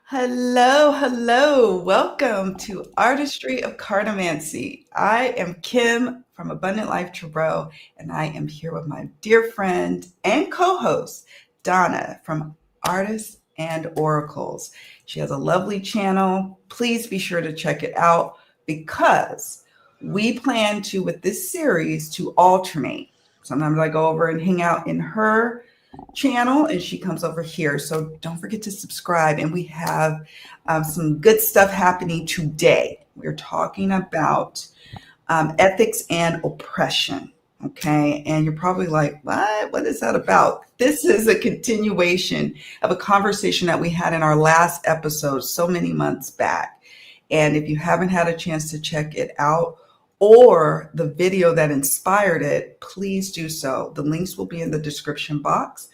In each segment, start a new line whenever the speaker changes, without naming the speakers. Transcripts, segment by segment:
Hello, hello. Welcome to Artistry of Cartomancy. I am Kim from Abundant Life Tarot, and I am here with my dear friend and co-host, Donna from Artists and Oracles. She has a lovely channel. Please be sure to check it out because we plan to, with this series, to alternate. Sometimes I go over and hang out in her channel and she comes over here. So don't forget to subscribe. And we have some good stuff happening today. We're talking about ethics and oppression. Okay. And you're probably like, what? What is that about? This is a continuation of a conversation that we had in our last episode so many months back. And if you haven't had a chance to check it out, or the video that inspired it, please do so. The links will be in the description box.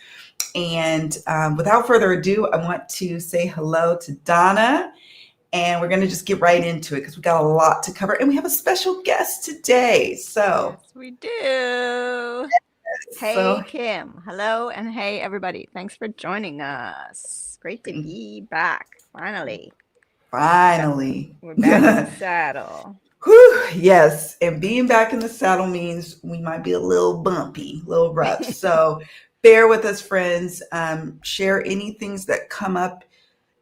And without further ado, I want to say hello to Donna. And we're going to just get right into it because we got a lot to cover. And we have a special guest today. So,
Yes, we do.
so
Hey, Kim. Hello, and hey, everybody. Thanks for joining us. Great to be back. Finally.
finally.
We're back in the saddle.
Whew, yes. And being back in the saddle means we might be a little bumpy, a little rough. So bear with us, friends. Share any things that come up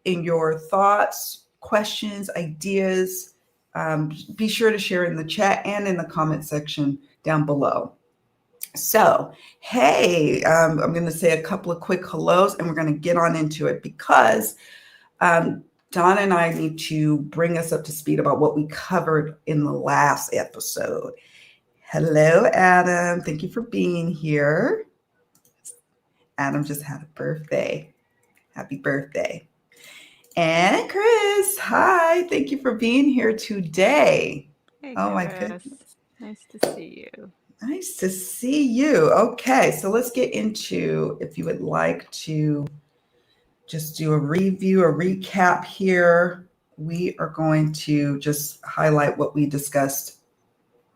in your thoughts, questions, ideas. Be sure to share in the chat and in the comment section down below. So, hey, I'm going to say a couple of quick hellos and we're going to get on into it because Donna and I need to bring us up to speed about what we covered in the last episode. Hello, Adam. Thank you for being here. Adam just had a birthday. Happy birthday. And Chris, hi. Thank you for being here today.
Hey,
Oh my
Chris.
goodness.
Nice to see you.
Nice to see you. Okay, so let's get into, if you would like to just do a review, a recap here. We are going to just highlight what we discussed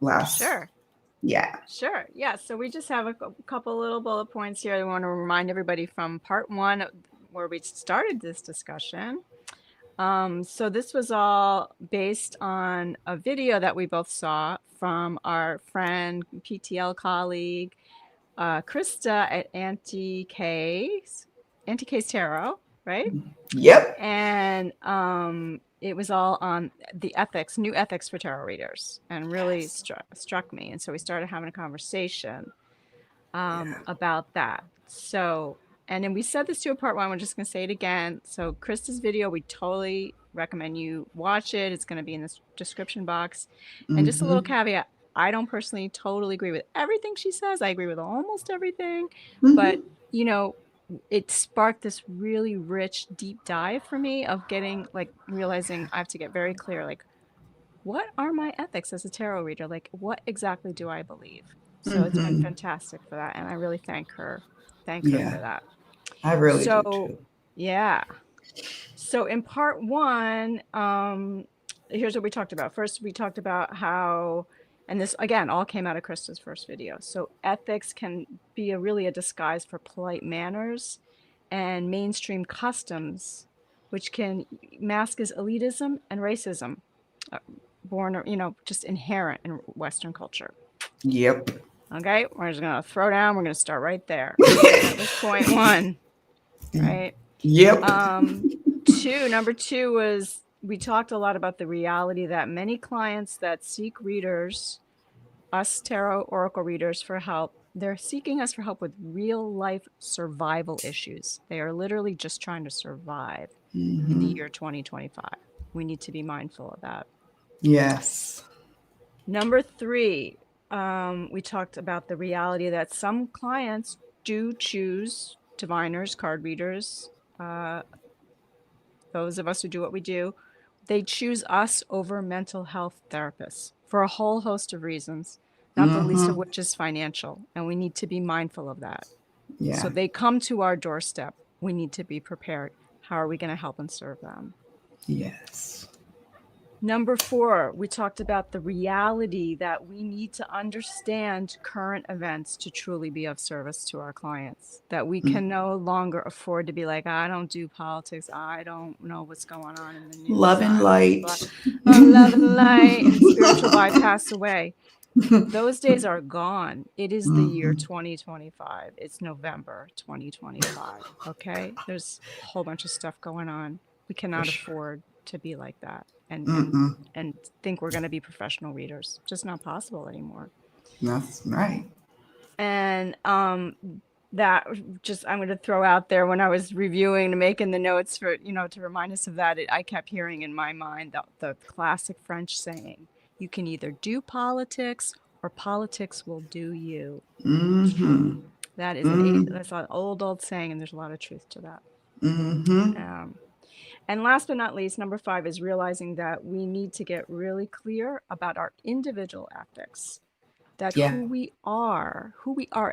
last.
Sure.
Yeah.
Sure. Yeah. So we just have a couple little bullet points here. I want to remind everybody from part one where we started this discussion. So this was all based on a video that we both saw from our friend, PTL colleague, Krista at Aunty K's Tarot, right?
Yep.
And it was all on the new ethics for tarot readers, and really struck me. And so we started having a conversation about that. So, and then we said this too in part one. We're just going to say it again. So Krista's video, we totally recommend you watch it. It's going to be in the description box. And just a little caveat, I don't personally totally agree with everything she says. I agree with almost everything. But, it sparked this really rich, deep dive for me of realizing I have to get very clear, like, what are my ethics as a tarot reader? Like, what exactly do I believe? So it's been fantastic for that. And I really thank her for that.
I really do too.
Yeah. So in part one, here's what we talked about. First, we talked about how, and this again all came out of Krista's first video. So ethics can be really a disguise for polite manners and mainstream customs, which can mask as elitism and racism, born, just inherent in Western culture.
Yep.
Okay, we're just gonna throw down. We're gonna start right there. That was point one, right?
Yep.
Number two was, we talked a lot about the reality that many clients that seek readers, us tarot oracle readers, for help, they're seeking us for help with real life survival issues. They are literally just trying to survive in the year 2025. We need to be mindful of that.
Yes.
Number three, we talked about the reality that some clients do choose diviners, card readers, those of us who do what we do, they choose us over mental health therapists for a whole host of reasons, not the least of which is financial. And we need to be mindful of that.
Yeah.
So they come to our doorstep. We need to be prepared. How are we going to help and serve them?
Yes.
Number 4, we talked about the reality that we need to understand current events to truly be of service to our clients. That we can no longer afford to be like, I don't do politics. I don't know what's going on in the news.
Love and
I blah, blah, blah.
light.
Oh, love and light and spiritual bypass away. Those days are gone. It is the year
Mhm.
2025. It's November 2025. Okay. There's a whole bunch of stuff going on. We
For
cannot
sure.
afford to be like that and
Mm-mm.
think we're going to be professional readers. Just not possible anymore.
That's right.
And that just I'm going to throw out there when I was reviewing and making the notes for, to remind us of that, I kept hearing in my mind the classic French saying, you can either do politics or politics will do you.
Mm-hmm.
That's an old saying, and there's a lot of truth to that.
Mm-hmm.
Um, and last but not least, number 5 is realizing that we need to get really clear about our individual ethics, that
Yeah,
who we are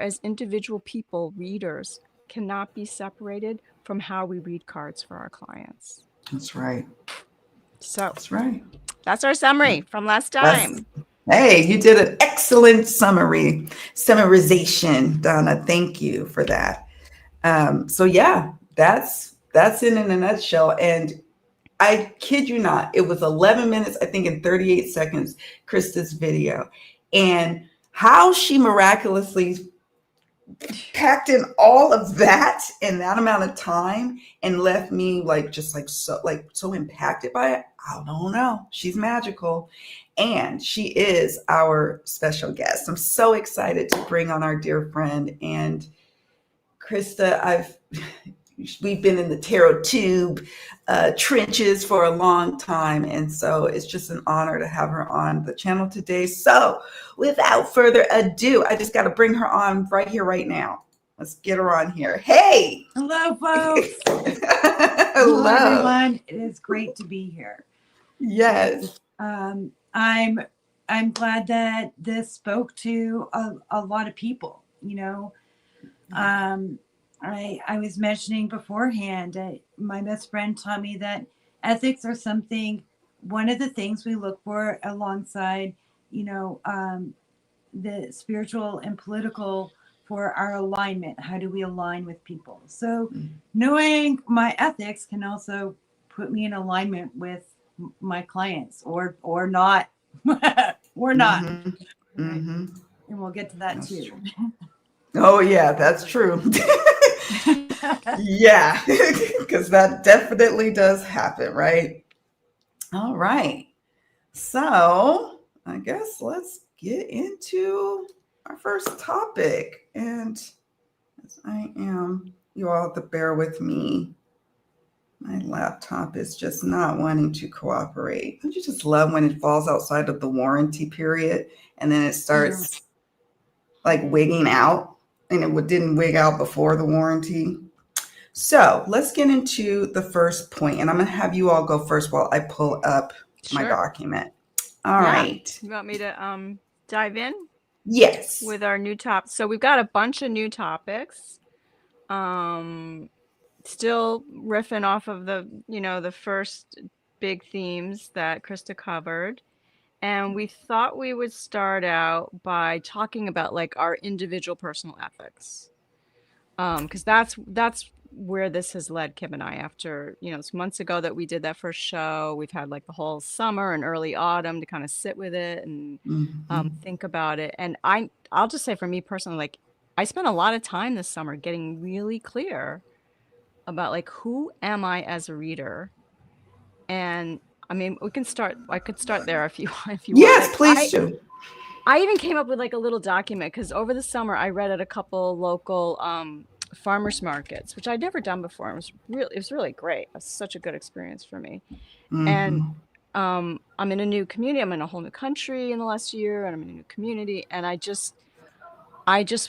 as individual people, readers, cannot be separated from how we read cards for our clients.
that's right.
So
That's right.
that's our summary from last
That's
time.
Hey, you did an excellent summarization, Donna. Thank you for that. So yeah, that's it in a nutshell. And I kid you not, it was 11 minutes, I think, and 38 seconds, Krista's video. And how she miraculously packed in all of that in that amount of time and left me so impacted by it. I don't know. She's magical. And she is our special guest. I'm so excited to bring on our dear friend. And Krista, we've been in the tarot tube trenches for a long time, and so it's just an honor to have her on the channel today. So without further ado, I just got to bring her on right here, right now. Let's get her on here. Hey.
Hello, folks. Hello,
Hello.
everyone. It is great to be here.
Yes.
I'm glad that this spoke to a lot of people. I was mentioning beforehand, my best friend taught me that ethics are one of the things we look for alongside, the spiritual and political, for our alignment. How do we align with people? So knowing my ethics can also put me in alignment with my clients or not. Or not.
Mm-hmm. Mm-hmm.
And we'll get to that
That's
too.
true. Oh yeah, that's true. Yeah, because that definitely does happen, right? All right. So I guess let's get into our first topic. And as you all have to bear with me. My laptop is just not wanting to cooperate. Don't you just love when it falls outside of the warranty period and then it starts like wigging out and it didn't wig out before the warranty? So let's get into the first point, and I'm going to have you all go first while I pull up my document. All right.
You want me to dive in?
Yes.
With our new top. So we've got a bunch of new topics. Still riffing off of the first big themes that Krista covered. And we thought we would start out by talking about like our individual personal ethics. Because that's where this has led Kim and I after, it's months ago that we did that first show. We've had like the whole summer and early autumn to kind of sit with it and think about it. And I'll just say for me personally, like I spent a lot of time this summer getting really clear about like, who am I as a reader? And I mean, I could start there if you want.
Yes,
Like,
please do.
I even came up with like a little document because over the summer I read at a couple local farmers markets, which I'd never done before. It was really great. It was such a good experience for me. And I'm in a new community. I'm in a whole new country in the last year, and I'm in a new community. And I just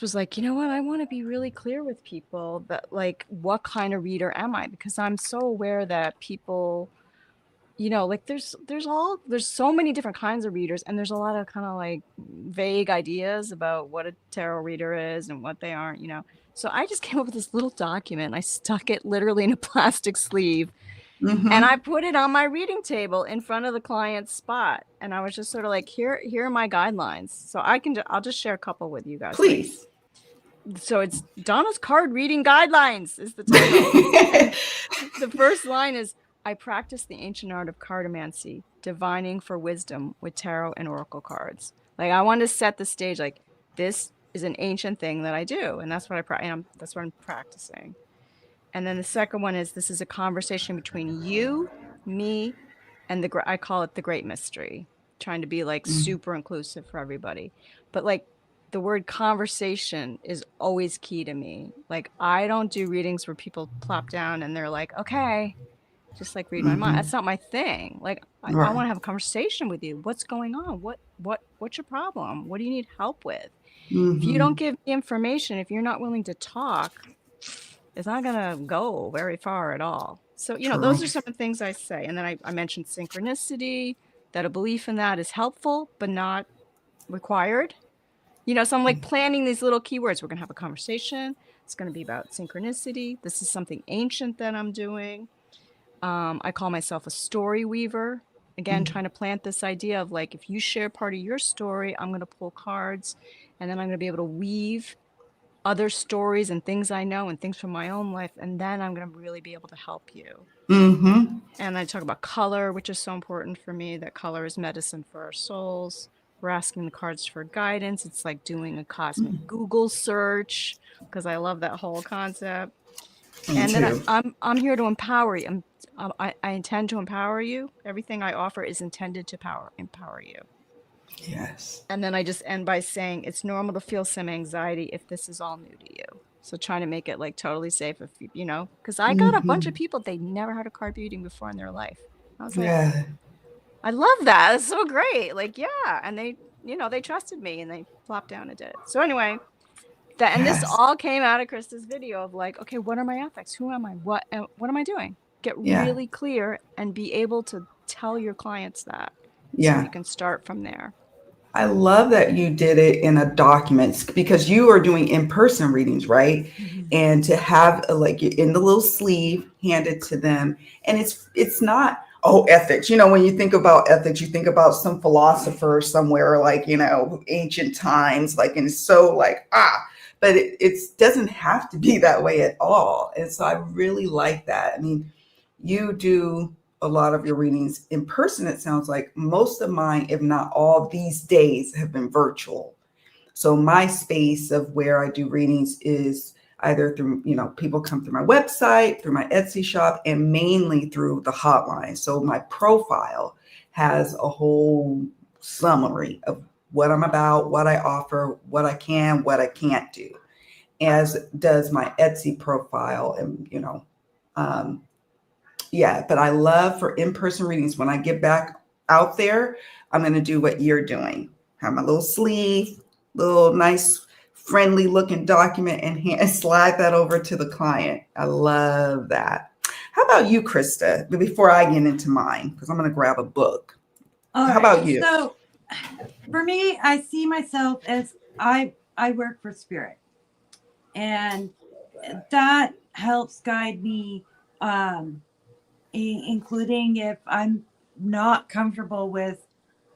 was like, you know what? I want to be really clear with people that like, what kind of reader am I? Because I'm so aware that people, like there's so many different kinds of readers, and there's a lot of kind of like vague ideas about what a tarot reader is and what they aren't. So I just came up with this little document. I stuck it literally in a plastic sleeve And I put it on my reading table in front of the client's spot. And I was just sort of like, here are my guidelines. So I'll just share a couple with you guys.
Please.
So it's Donna's Card Reading Guidelines is the title. The first line is, I practice the ancient art of cartomancy, divining for wisdom with tarot and oracle cards. Like, I want to set the stage, like, this is an ancient thing that I do, and that's what that's what I'm practicing. And then the second one is, this is a conversation between you, me, and I call it the great mystery, trying to be like super inclusive for everybody. But like, the word conversation is always key to me. Like, I don't do readings where people plop down and they're like, okay, just like read my mind. That's not my thing. Like, I want to have a conversation with you. What's going on? What's your problem? What do you need help with? If you don't give me information, if you're not willing to talk, it's not going to go very far at all. So, those are some of the things I say. And then I mentioned synchronicity, that a belief in that is helpful, but not required. So I'm like planning these little keywords. We're going to have a conversation. It's going to be about synchronicity. This is something ancient that I'm doing. I call myself a story weaver. Again, trying to plant this idea of like, if you share part of your story, I'm going to pull cards, and then I'm going to be able to weave other stories and things I know and things from my own life. And then I'm going to really be able to help you. And I talk about color, which is so important for me, that color is medicine for our souls. We're asking the cards for guidance. It's like doing a cosmic Google search, because I love that whole concept. Then I'm here to empower you. I intend to empower you. Everything I offer is intended to empower you.
Yes.
And then I just end by saying it's normal to feel some anxiety if this is all new to you. So trying to make it like totally safe, if because I got a bunch of people, they never had a card reading before in their life. I was like, I love that. That's so great. Like, yeah. And they, they trusted me and they flopped down and did it. So anyway, and this all came out of Krista's video of like, okay, what are my ethics? Who am I? What am I doing? Get really clear and be able to tell your clients that. So you can start from there.
I love that you did it in a document, because you are doing in-person readings, right? And to have like in the little sleeve handed to them, and it's not ethics. When you think about ethics, you think about some philosopher somewhere, like ancient times, like, and it's so like but it doesn't have to be that way at all. And so I really like that. I mean, you do a lot of your readings in person. It sounds like most of mine, if not all, these days have been virtual. So my space of where I do readings is either through, people come through my website, through my Etsy shop, and mainly through the hotline. So my profile has a whole summary of what I'm about, what I offer, what I can, what I can't do, as does my Etsy profile. And, but I love for in-person readings. When I get back out there, I'm going to do what you're doing. Have my little sleeve, little nice, friendly looking document, and slide that over to the client. I love that. How about you, Krista? Before I get into mine, because I'm going to grab a book. How about you?
So for me, I see myself as I work for spirit, and that helps guide me, including if I'm not comfortable with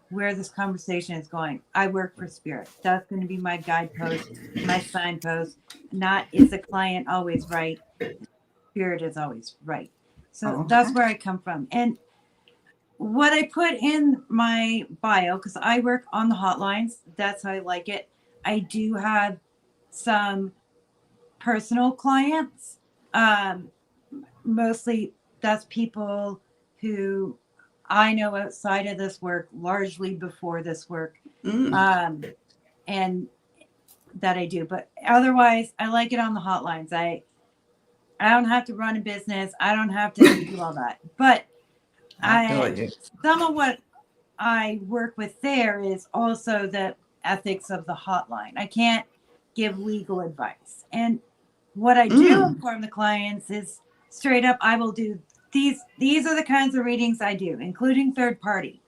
where this conversation is going. I work for spirit. That's going to be my guidepost, my signpost. Not, is the client always right? Spirit is always right. So that's where I come from. And what I put in my bio, because I work on the hotlines, that's how I like it. I do have some personal clients. Mostly that's people who I know outside of this work, largely before this work, and that I do. But otherwise, I like it on the hotlines. I don't have to run a business. I don't have to do all that. But some of what I work with there is also the ethics of the hotline. I can't give legal advice. And what I do inform the clients is straight up, I will do these are the kinds of readings I do, including third party,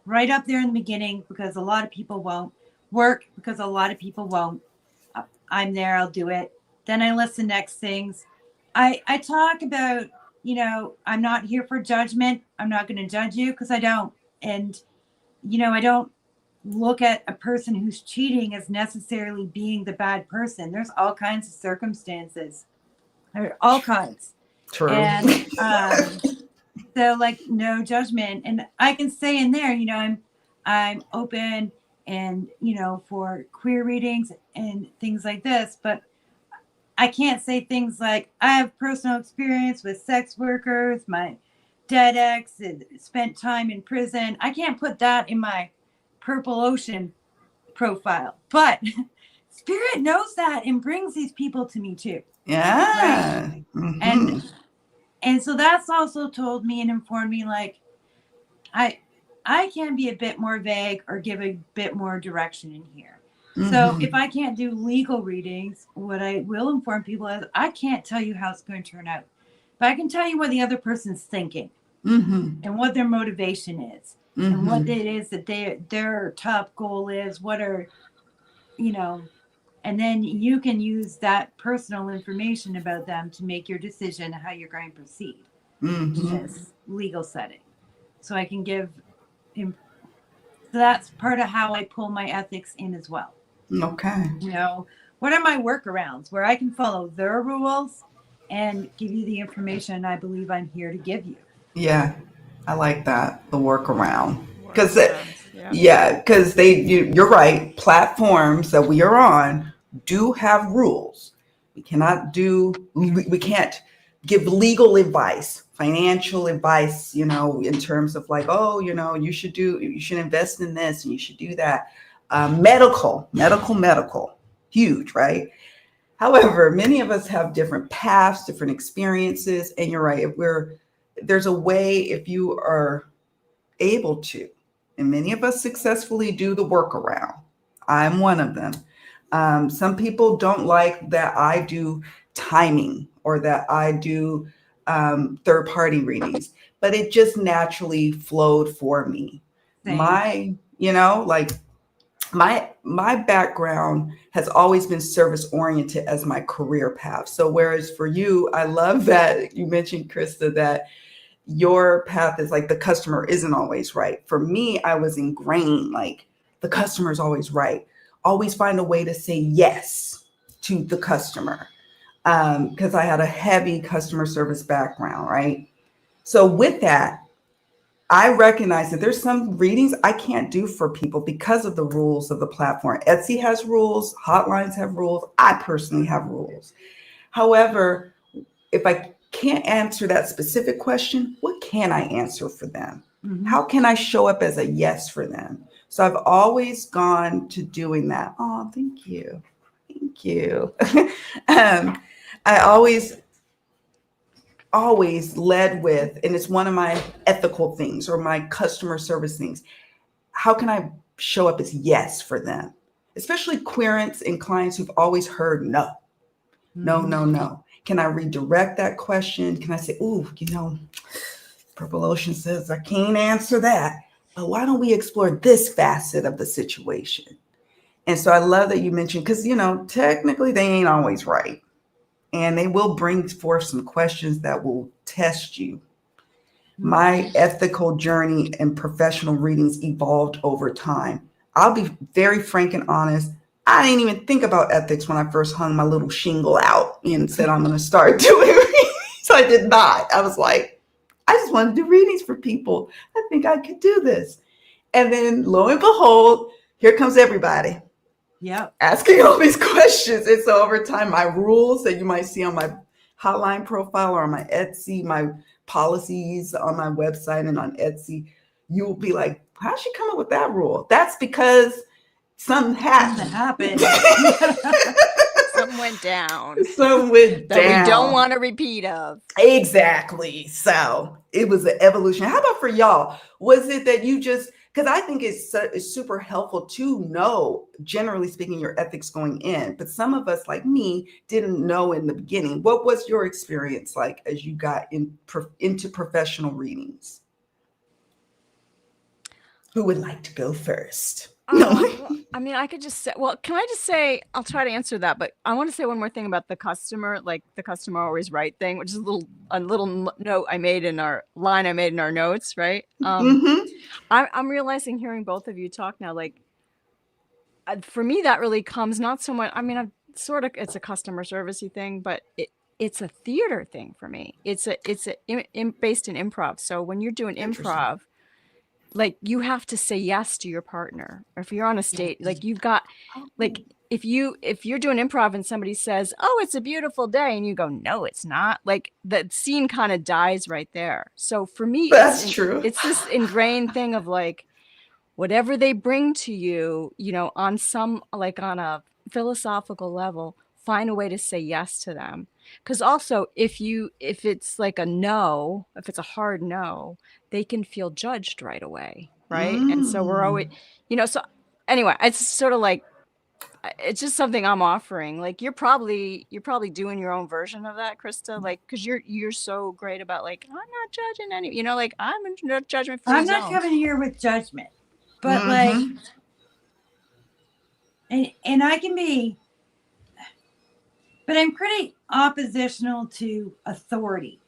right up there in the beginning, because a lot of people won't work, because a lot of people won't. I'm there, I'll do it. Then I list the next things. I talk about I'm not here for judgment. I'm not going to judge you because I don't. And, I don't look at a person who's cheating as necessarily being the bad person. There's all kinds of circumstances, all kinds.
True.
And so like no judgment. And I can say in there, I'm open and, for queer readings and things like this, but I can't say things like I have personal experience with sex workers, my dead ex spent time in prison. I can't put that in my Purple Ocean profile, but Spirit knows that and brings these people to me too.
Yeah.
Right? Mm-hmm. And so that's also told me and informed me like I can be a bit more vague or give a bit more direction in here. Mm-hmm. So if I can't do legal readings, what I will inform people is I can't tell you how it's going to turn out, but I can tell you what the other person's thinking and what their motivation is and what it is that their top goal is, what are, and then you can use that personal information about them to make your decision how you're going to proceed in this legal setting. So I can give him. So that's part of how I pull my ethics in as well.
Okay.
What are my workarounds where I can follow their rules and give you the information I believe I'm here to give you?
Yeah, I like that, the workaround. Because you're right. Platforms that we are on do have rules. We can't give legal advice, financial advice, in terms of like, oh, you should invest in this and you should do that. Medical, huge, right? However, many of us have different paths, different experiences, and you're right. There's a way, if you are able to, and many of us successfully do the workaround. I'm one of them. Some people don't like that I do timing or that I do third-party readings, but it just naturally flowed for me. Same. My background has always been service oriented as my career path. So whereas for you, I love that you mentioned, Krista, that your path is like the customer isn't always right. For me, I was ingrained like the customer is always right. Always find a way to say yes to the customer because I had a heavy customer service background, right? So with that, I recognize that there's some readings I can't do for people because of the rules of the platform. Etsy has rules, hotlines have rules. I personally have rules. However, if I can't answer that specific question, what can I answer for them? How can I show up as a yes for them? So I've always gone to doing that. Oh, thank you. Thank you. I always led with, and it's one of my ethical things or my customer service things. How can I show up as yes for them? Especially queerants and clients who've always heard no. No. Can I redirect that question? Can I say, ooh, Purple Ocean says I can't answer that, but why don't we explore this facet of the situation? And so I love that you mentioned, because, technically they ain't always right. And they will bring forth some questions that will test you. My ethical journey and professional readings evolved over time. I'll be very frank and honest. I didn't even think about ethics when I first hung my little shingle out and said, I'm going to start doing readings. I did not. I was like, I just want to do readings for people. I think I could do this. And then lo and behold, here comes everybody.
Yeah.
Asking all these questions. And so over time, my rules that you might see on my hotline profile or on my Etsy, my policies on my website and on Etsy, you will be like, how'd she come up with that rule? That's because something happened.
Something went down.
That
we don't want a repeat of.
Exactly. So it was an evolution. How about for y'all? Was it that you just, because I think it's super helpful to know, generally speaking, your ethics going in. But some of us, like me, didn't know in the beginning. What was your experience like as you got into professional readings? Who would like to go first? No.
Well, I mean, I could just say, well, can I just say, I'll try to answer that, but I want to say one more thing about the customer, like the customer always right thing, which is a little note I made in our notes, right?
Mm-hmm.
I'm realizing hearing both of you talk now, like for me, that really comes not so much. I mean, I'm sort of, it's a customer servicey thing, but it's a theater thing for me. It's based in improv. So when you're doing
Interesting.
improv, like you have to say yes to your partner. Or if you're on a stage, like you've got, like if you're doing improv and somebody says, "Oh, it's a beautiful day," and you go, "No, it's not," like the scene kind of dies right there. So for me,
That's true.
it's this ingrained thing of like whatever they bring to you, on some, like on a philosophical level, find a way to say yes to them. Because also, if it's like a no, if it's a hard no, they can feel judged right away, right? And so we're always,
Mm.
so anyway, it's sort of like it's just something I'm offering. Like you're probably doing your own version of that, Krista. Like because you're so great about like I'm not judging any, like I'm in a judgment-free
I'm not
zone.
coming here with judgment, but like,
Mm-hmm.
and I can be, but I'm pretty oppositional to authority.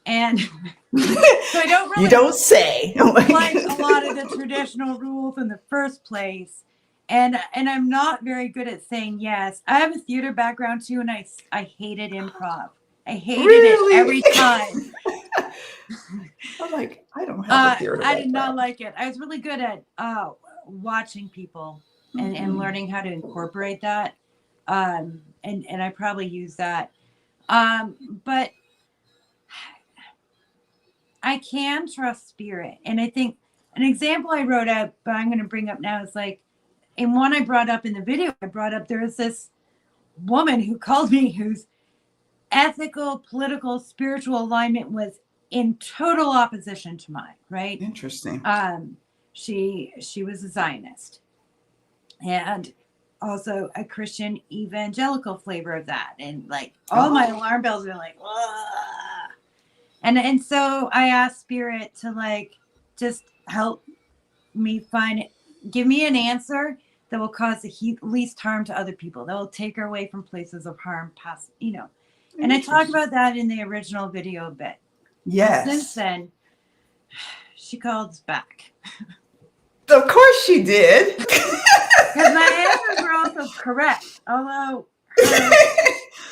And so I don't really
You don't say. Oh my
like a
goodness.
lot of the traditional rules in the first place. And I'm not very good at saying yes. I have a theater background too, and I hated improv. I hated
Really?
it every time.
I'm like, I don't have a theater
I did not
background.
like it. I was really good at watching people and learning how to incorporate that. And I probably use that. But I can trust spirit. And I think an example I wrote out, but I'm going to bring up now is like, and one I brought up in the video, I brought up there was this woman who called me whose ethical, political, spiritual alignment was in total opposition to mine, right?
Interesting.
She was a Zionist and also a Christian evangelical flavor of that. And like all my alarm bells are like, whoa. And so I asked spirit to like just help me find it, give me an answer that will cause the least harm to other people, that will take her away from places of harm past, And I talked about that in the original video a bit.
Yes.
Well, since then, she called back.
Of course she did.
Because my answers were also correct, although her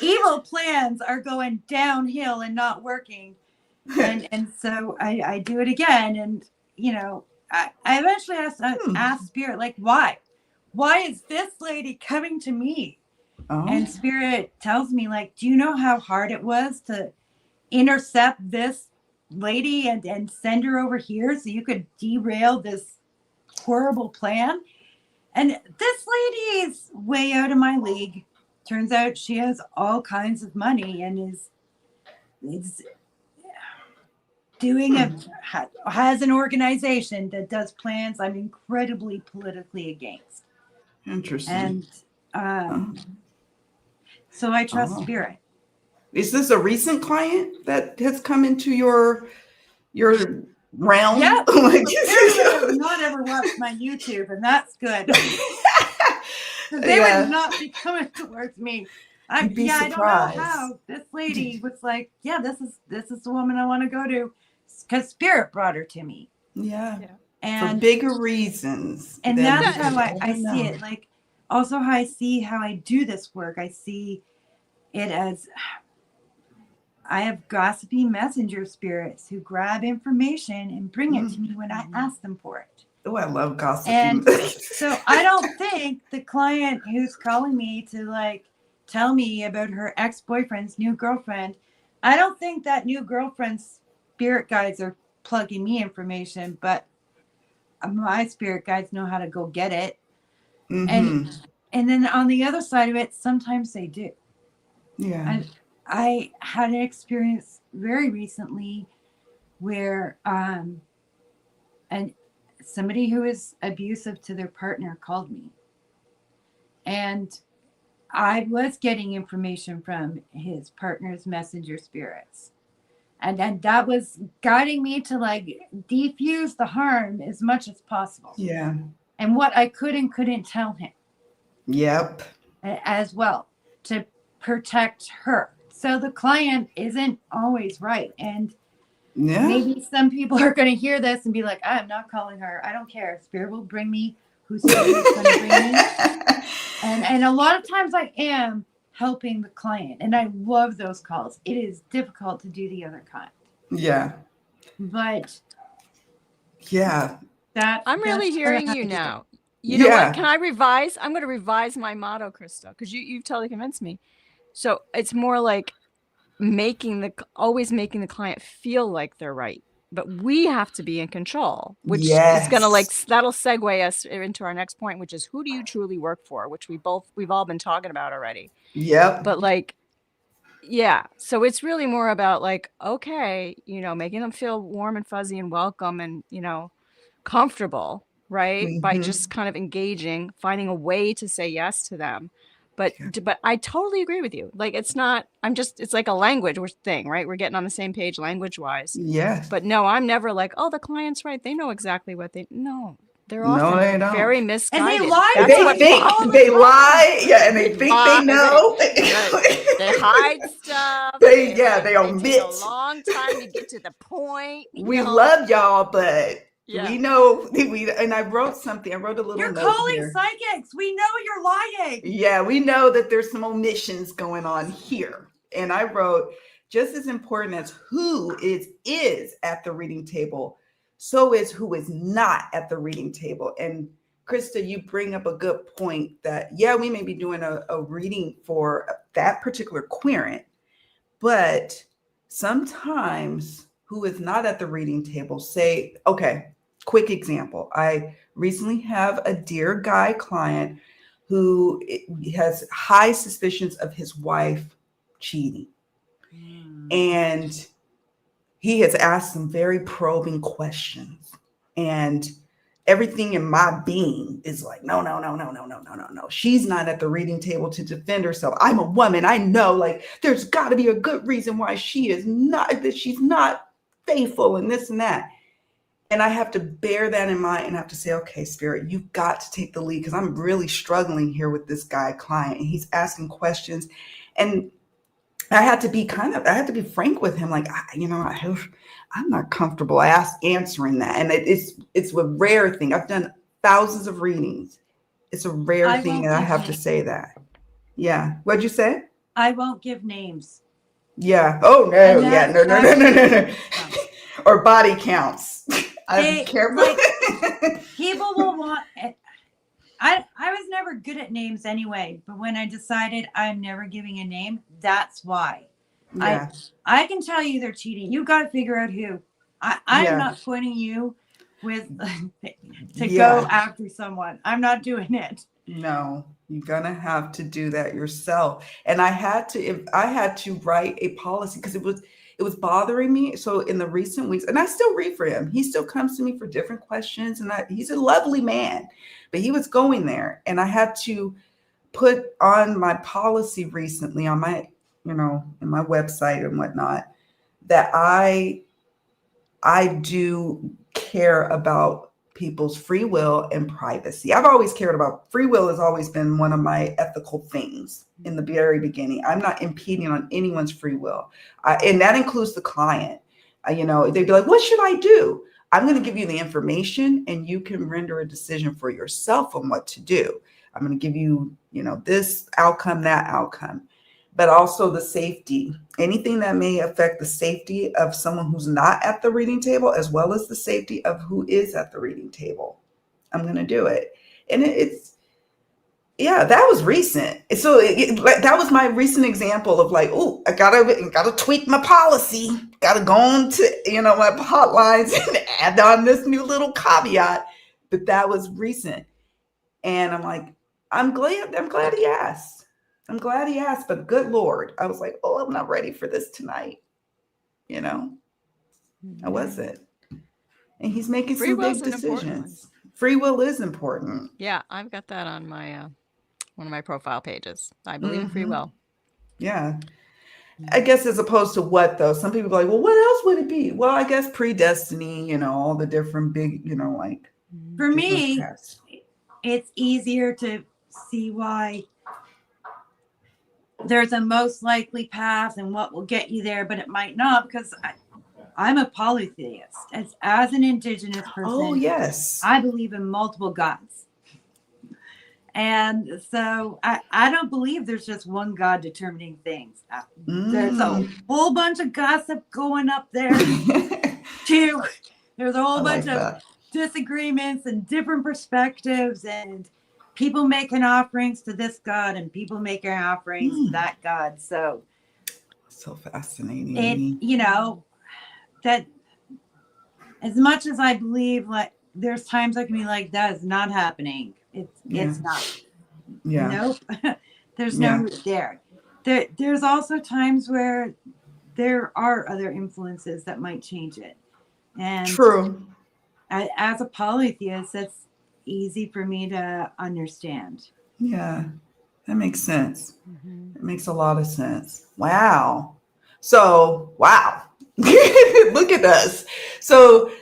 evil plans are going downhill and not working. And so I do it again. And, I eventually asked Spirit, like, why? Why is this lady coming to me?
Oh.
And Spirit tells me, like, do you know how hard it was to intercept this lady and send her over here so you could derail this horrible plan? And this lady is way out of my league. Turns out she has all kinds of money and is doing has an organization that does plans I'm incredibly politically against.
Interesting.
And so I trust spirit.
Is this a recent client that has come into your realm?
Yeah. Apparently have not ever watched my YouTube, and that's good. They would not be coming towards me.
You'd be surprised.
I don't know how this lady was like, yeah, this is the woman I want to go to, because spirit brought her to me.
Yeah.
And
for bigger reasons.
And that's how I see it. Like also how I see how I do this work. I see it as I have gossipy messenger spirits who grab information and bring it to me when I ask them for it.
Oh, I love gossip.
And so I don't think the client who's calling me to like tell me about her ex-boyfriend's new girlfriend, I don't think that new girlfriend's spirit guides are plugging me information, but my spirit guides know how to go get it. And then on the other side of it, sometimes they do.
Yeah.
I had an experience very recently where and somebody who is abusive to their partner called me. And I was getting information from his partner's messenger spirits. And that was guiding me to like defuse the harm as much as possible.
Yeah.
and what I could and couldn't tell him.
Yep.
As well, to protect her. So the client isn't always right. And
Yeah.
maybe some people are going to hear this and be like, I'm not calling her. I don't care. Spirit will bring me who Spirit is going to bring me. And a lot of times I am helping the client. And I love those calls. It is difficult to do the other kind.
Yeah.
But
yeah.
I'm really hearing you now. You
Yeah.
know what? Can I revise? I'm going to revise my motto, Krista, because you've totally convinced me. So it's more like always making the client feel like they're right. But we have to be in control, which is going to that'll segue us into our next point, which is who do you truly work for, which we've all been talking about already.
Yep.
But like, yeah. So it's really more about like, okay, making them feel warm and fuzzy and welcome and, comfortable, right?
Mm-hmm.
By just kind of engaging, finding a way to say yes to them. But I totally agree with you. Like, it's like a language thing, right? We're getting on the same page language wise.
Yeah.
But no, I'm never like, oh, the client's right. They know exactly what no. They're often
No, they don't.
very misguided.
And they lie.
They lie. Yeah, and they think they know.
They hide stuff.
They omit.
Take a long time to get to the point.
We love y'all, but we know. And I wrote something. I wrote a little
You're
note
calling
here.
psychics. We know you're lying.
Yeah, we know that there's some omissions going on here. And I wrote, just as important as who is at the reading table, so is who is not at the reading table. And Krista, you bring up a good point that, we may be doing a reading for that particular querent, but sometimes who is not at the reading table, say, okay, quick example. I recently have a dear guy client who has high suspicions of his wife cheating. And he has asked some very probing questions, and everything in my being is like, no. She's not at the reading table to defend herself. I'm a woman. I know, like, there's got to be a good reason why she's not faithful and this and that. And I have to bear that in mind and have to say, okay, Spirit, you've got to take the lead, because I'm really struggling here with this guy client, and he's asking questions. And I had to be frank with him. Like, I'm not comfortable answering that. And it's a rare thing. I've done thousands of readings. It's a rare thing that I have to say that. Yeah. What'd you say?
I won't give names.
Yeah. Oh, no. Yeah. No. Or body counts. I'm careful.
Like, people will want it. I was never good at names anyway, but when I decided I'm never giving a name, that's why. Yeah. I can tell you they're cheating. You got to figure out who. I'm not pointing you with to go after someone. I'm not doing it.
No, you're gonna have to do that yourself. And I had to write a policy because it was bothering me. So in the recent weeks, and I still read for him. He still comes to me for different questions, and he's a lovely man, but he was going there, and I had to put on my policy recently on my, in my website and whatnot, that I do care about people's free will and privacy. I've always cared about free will, has always been one of my ethical things in the very beginning. I'm not impeding on anyone's free will. And that includes the client. They'd be like, what should I do? I'm going to give you the information and you can render a decision for yourself on what to do. I'm going to give you, this outcome, that outcome, but also the safety, anything that may affect the safety of someone who's not at the reading table, as well as the safety of who is at the reading table. I'm going to do it. And that was recent. So that was my recent example of like, oh, I gotta tweak my policy. Got to go on to, my hotlines and add on this new little caveat. But that was recent. And I'm like, I'm glad he asked. I'm glad he asked, but good Lord, I was like, oh, I'm not ready for this tonight. I wasn't. And he's making some big decisions. Free will is important.
Yeah, I've got that on my one of my profile pages. I believe in free will.
Yeah. I guess as opposed to what, though? Some people are like, well, what else would it be? Well, I guess predestiny, all the different big, like.
For me, it's easier to see why there's a most likely path and what will get you there, but it might not, because I'm a polytheist. As an indigenous person,
Oh, yes.
I believe in multiple gods. And so I don't believe there's just one God determining things. There's a whole bunch of gossip going up there too. There's a whole bunch of disagreements and different perspectives, and people making offerings to this God and people making offerings to that God. So
fascinating.
That as much as I believe, like, there's times I can be like, that is not happening. It's not.
Yeah.
Nope. There's no root there. There's also times where there are other influences that might change it. And
true.
As a polytheist, that's easy for me to understand.
Yeah, that makes sense. It makes a lot of sense. Wow. So, wow. Look at us. So,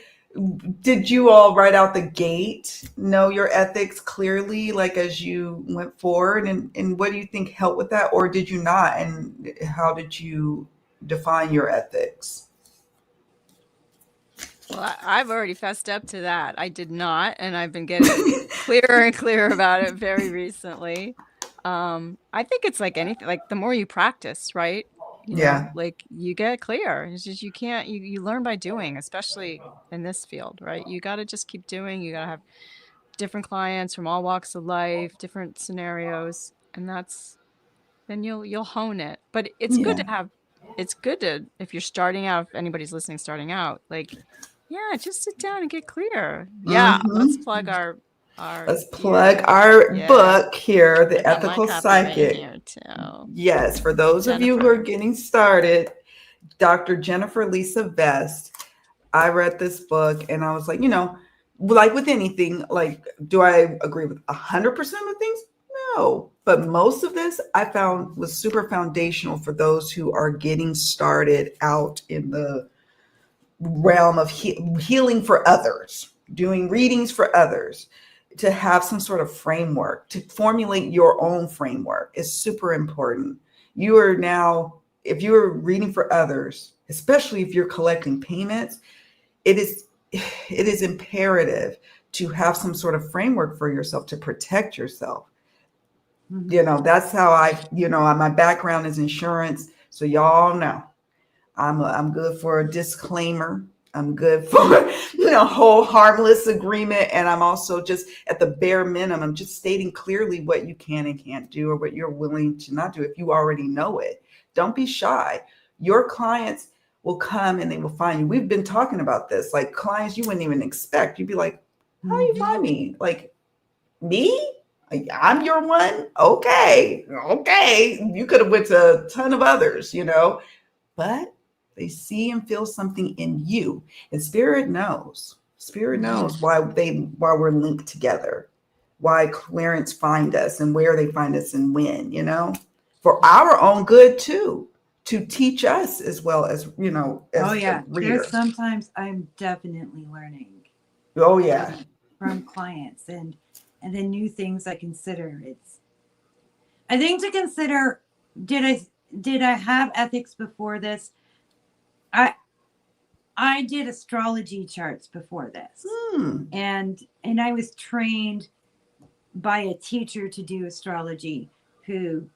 did you all right out the gate know your ethics clearly, like as you went forward? And what do you think helped with that? Or did you not? And how did you define your ethics?
Well, I've already fessed up to that. I did not, and I've been getting clearer and clearer about it very recently. I think it's like anything, like the more you practice, right? Like you get clear. It's just you learn by doing, especially in this field, right? You got to just keep doing. You got to have different clients from all walks of life, different scenarios, and then you'll hone it. But it's good to, if you're starting out, if anybody's listening starting out, like, yeah, just sit down and get clear. Yeah, let's plug our
book here, The
I got my
Ethical
copy
Psychic.
right here too.
Yes, for those of you who are getting started, Dr. Jennifer Lisa Vest. I read this book and I was like, like with anything, like, do I agree with 100% of things? No, but most of this I found was super foundational for those who are getting started out in the realm of healing for others, doing readings for others, to have some sort of framework, to formulate your own framework is super important. You are now, if you're reading for others, especially if you're collecting payments, it is imperative to have some sort of framework for yourself to protect yourself. That's how my background is insurance. So y'all know I'm good for a disclaimer. I'm good for whole harmless agreement. And I'm also just at the bare minimum, just stating clearly what you can and can't do or what you're willing to not do if you already know it. Don't be shy. Your clients will come and they will find you. We've been talking about this, like clients you wouldn't even expect. You'd be like, how do you find me? Like, me? I'm your one? Okay. You could have went to a ton of others, but they see and feel something in you. And spirit knows why we're linked together, why clearance find us and where they find us and when, for our own good too, to teach us as well as, as
There's sometimes I'm definitely learning.
Oh yeah.
From clients and the new things I consider. I think to consider, did I have ethics before this? I did astrology charts before this. And I was trained by a teacher to do astrology, who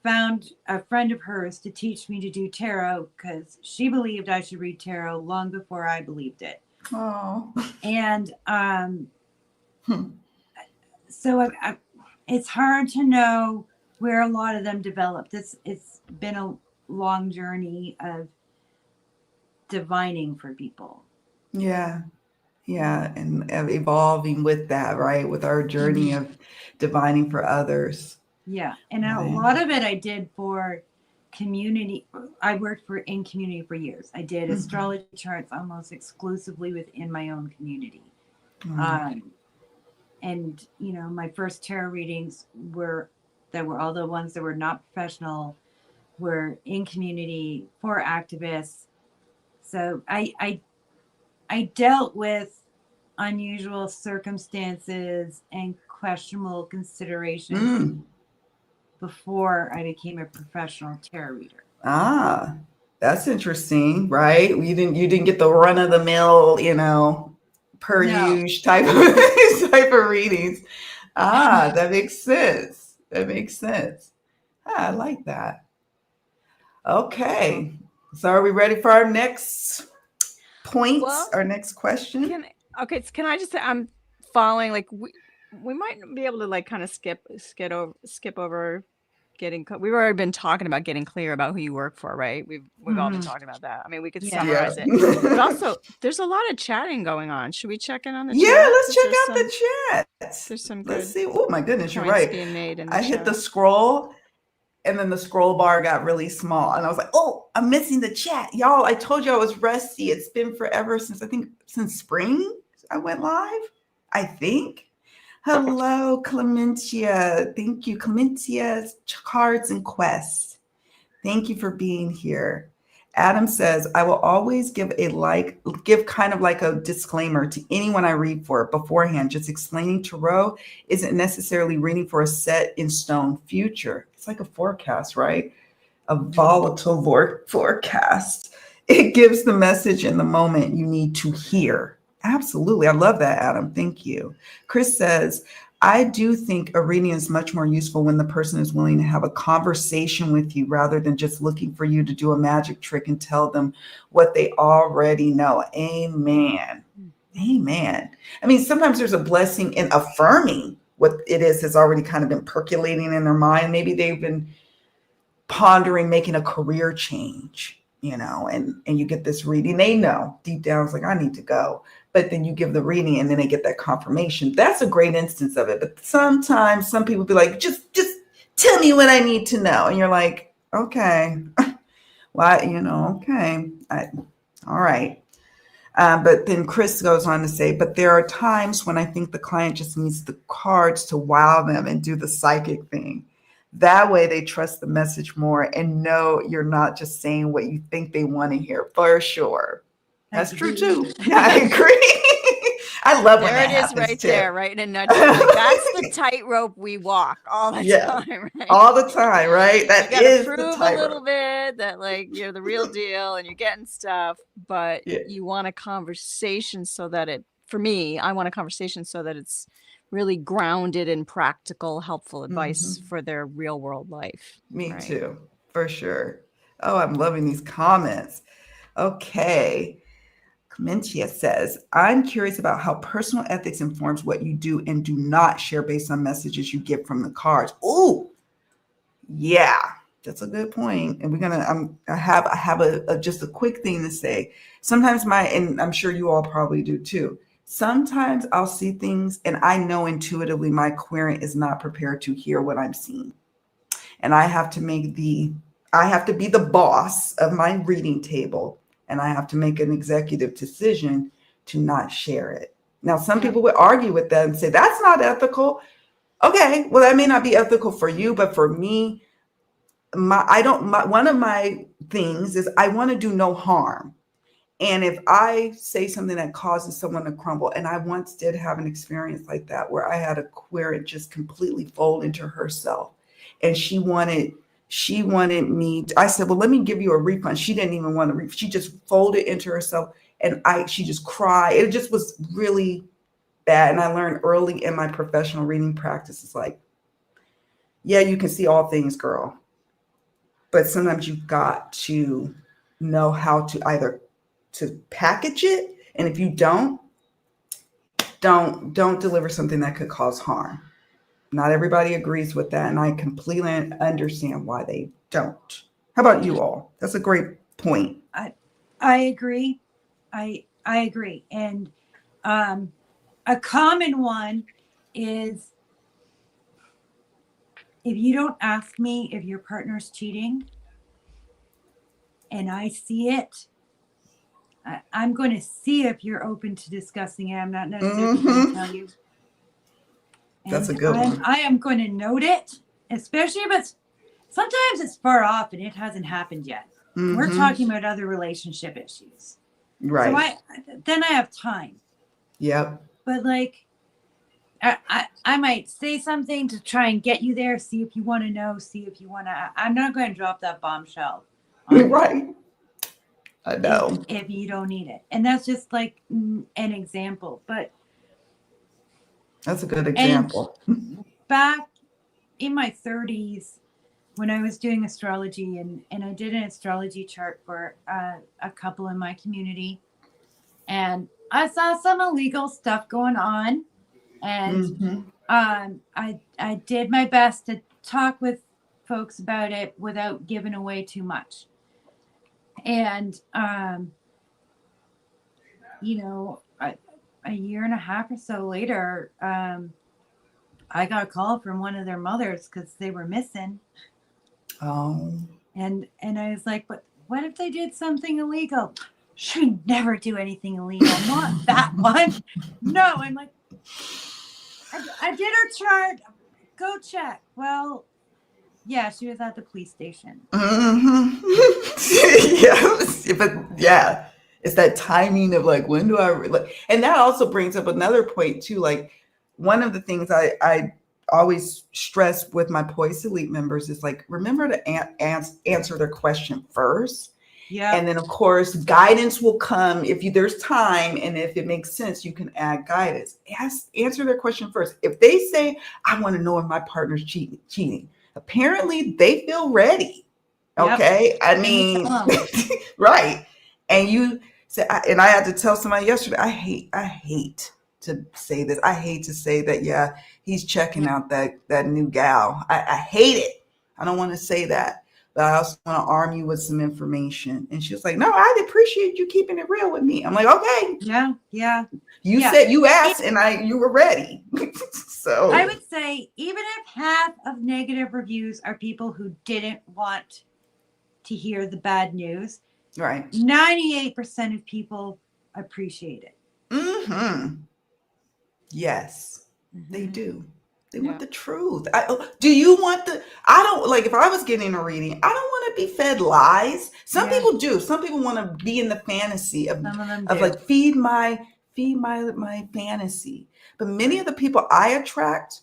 found a friend of hers to teach me to do tarot because she believed I should read tarot long before I believed it.
Oh.
And so it's hard to know where a lot of them developed. It's been a long journey of divining for people.
Yeah, and evolving with that, right? With our journey of divining for others.
Yeah, and a lot of it I did for community. I worked in community for years. I did astrology charts almost exclusively within my own community. And my first tarot readings were all the ones that were not professional, were in community for activists. So I dealt with unusual circumstances and questionable considerations
Mm.
before I became a professional tarot reader.
Ah, that's interesting, right? You didn't get the run of the mill, per
No.
use type of type of readings. Ah, that makes sense. That makes sense. Ah, I like that. Okay. So are we ready for our next point?
Well,
Our next question?
Can I just say I'm following, like, we might be able to, like, kind of skip over we've already been talking about getting clear about who you work for, right? We've all been talking about that. I mean, we could
Yeah.
summarize it, but
Yeah.
also there's a lot of chatting going on. Should we check in on the
Yeah,
chat?
let's
'Cause
check
there's
out the chat.
there's some
Let's
good
see. Oh my goodness, you're
points
right.
being made in the
I hit the
chat.
scroll and then the scroll bar got really small. And I was like, oh, I'm missing the chat. Y'all, I told you I was rusty. It's been forever since spring I went live, I think. Hello, Clementia. Thank you. Clementia's Cards and Quests. Thank you for being here. Adam says, I will always give kind of like a disclaimer to anyone I read for beforehand. Just explaining tarot isn't necessarily reading for a set in stone future. It's like a forecast, right? A volatile forecast. It gives the message in the moment you need to hear. Absolutely. I love that, Adam. Thank you. Chris says, I do think a reading is much more useful when the person is willing to have a conversation with you rather than just looking for you to do a magic trick and tell them what they already know. Amen. Amen. I mean, sometimes there's a blessing in affirming what it is has already kind of been percolating in their mind. Maybe they've been pondering making a career change, and you get this reading. They know deep down, it's like, I need to go. But then you give the reading and then they get that confirmation. That's a great instance of it. But sometimes some people be like, just tell me what I need to know. And you're like, okay, well, okay. All right. But then Chris goes on to say, but there are times when I think the client just needs the cards to wow them and do the psychic thing. That way they trust the message more and know you're not just saying what you think they want to hear, for sure. That's true too. Yeah, I agree. I love when
There
that
it is,
happens
right
too.
there, right in a nutshell. Like, that's the tightrope we walk all the time, right?
All the time, right? That
you gotta
is
prove
the
a
tightrope.
little bit that, like, you're the real deal and you're getting stuff, but you want a conversation so that I want a conversation so that it's really grounded in practical, helpful advice for their real world life.
Me too, for sure. Oh, I'm loving these comments. Okay. Clementia says, I'm curious about how personal ethics informs what you do and do not share based on messages you get from the cards. Oh, yeah, that's a good point. And I have just a quick thing to say. Sometimes and I'm sure you all probably do too. Sometimes I'll see things and I know intuitively my querent is not prepared to hear what I'm seeing. And I have to be the boss of my reading table, and I have to make an executive decision to not share it. Now, some people would argue with that and say, that's not ethical. Okay, well, that may not be ethical for you, but for me, one of my things is I want to do no harm. And if I say something that causes someone to crumble, and I once did have an experience like that where I had a queer just completely fold into herself, and she wanted me I said, well, let me give you a refund. She didn't even want to refund. She just folded into herself, and she just cried. It just was really bad. And I learned early in my professional reading practice, it's like, yeah, you can see all things, girl, but sometimes you've got to know how to either to package it, and if you don't deliver something that could cause harm. Not everybody agrees with that, and I completely understand why they don't. How about you all? That's a great point.
I agree. I agree. And a common one is, if you don't ask me if your partner's cheating and I see it, I'm going to see if you're open to discussing it. I'm not necessarily going to tell you. And
that's a good one.
I am going to note it, especially if sometimes it's far off and it hasn't happened yet. We're talking about other relationship issues.
Right.
So then I have time.
Yep.
But like, I might say something to try and get you there, see if you want to know, see if you want to. I'm not going to drop that bombshell on you
Right. I know.
if you don't need it. And that's just like an example. But
That's a good
and
example.
back in my 30s, when I was doing astrology, and I did an astrology chart for a couple in my community, and I saw some illegal stuff going on, and
Mm-hmm.
I did my best to talk with folks about it without giving away too much. And you know, a year and a half or so later, I got a call from one of their mothers because they were missing.
Oh.
And I was like, but what if they did something illegal? Should never do anything illegal. Not that one. No, I'm like, I did her chart. Go check. Well, yeah, she was at the police station.
Mm-hmm. Yes, but yeah, it's that timing of like when do I like, and that also brings up another point too. Like one of the things I always stress with my Poise Elite members is like remember to answer their question first.
Yeah.
And then, of course, guidance will come if there's time, and if it makes sense, you can add guidance. Answer their question first. If they say, "I want to know if my partner's cheating," apparently they feel ready.
Yep.
Okay, I
And you
mean,
tell 'em.
right? And you say, and I had to tell somebody yesterday. I hate to say this. I hate to say that. Yeah, he's checking out that new gal. I hate it. I don't want to say that. But I also want to arm you with some information. And she was like, no, I'd appreciate you keeping it real with me. I'm like, okay.
Yeah.
You said you asked and you were ready. So
I would say even if half of negative reviews are people who didn't want to hear the bad news,
right.
98% of people appreciate it.
Mm-hmm. Yes, they do. They
Yeah.
want the truth. Do you want I don't like if I was getting a reading, I don't want to be fed lies. Some
Yeah.
people do. Some people want to be in the fantasy of
Some of them
of
do.
like feed my fantasy. But many of the people I attract,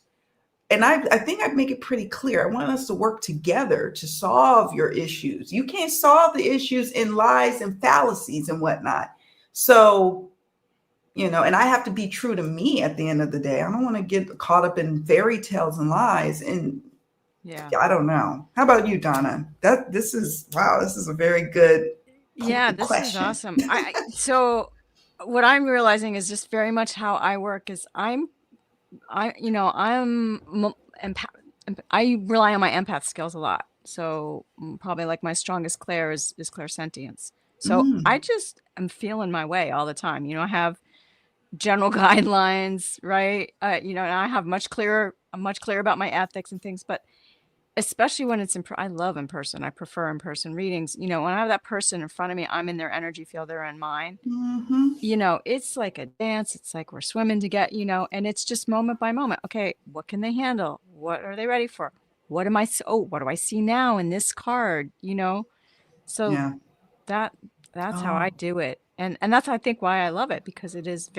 and I think I'd make it pretty clear. I want us to work together to solve your issues. You can't solve the issues in lies and fallacies and whatnot. So and I have to be true to me at the end of the day. I don't want to get caught up in fairy tales and lies. And I don't know. How about you, Donna? This is a very good
Yeah, this is
question.
awesome. So what I'm realizing is just very much how I work is I rely on my empath skills a lot. So probably like my strongest clair is clairsentience. So I just am feeling my way all the time. I have general guidelines, right? And I have I'm much clearer about my ethics and things, but especially when it's I love in person. I prefer in-person readings. When I have that person in front of me, I'm in their energy field, they're in mine. It's like a dance. It's like we're swimming together, and it's just moment by moment. Okay, what can they handle? What are they ready for? What do I see now in this card? So
Yeah.
that's how I do it. And that's, I think, why I love it, because it is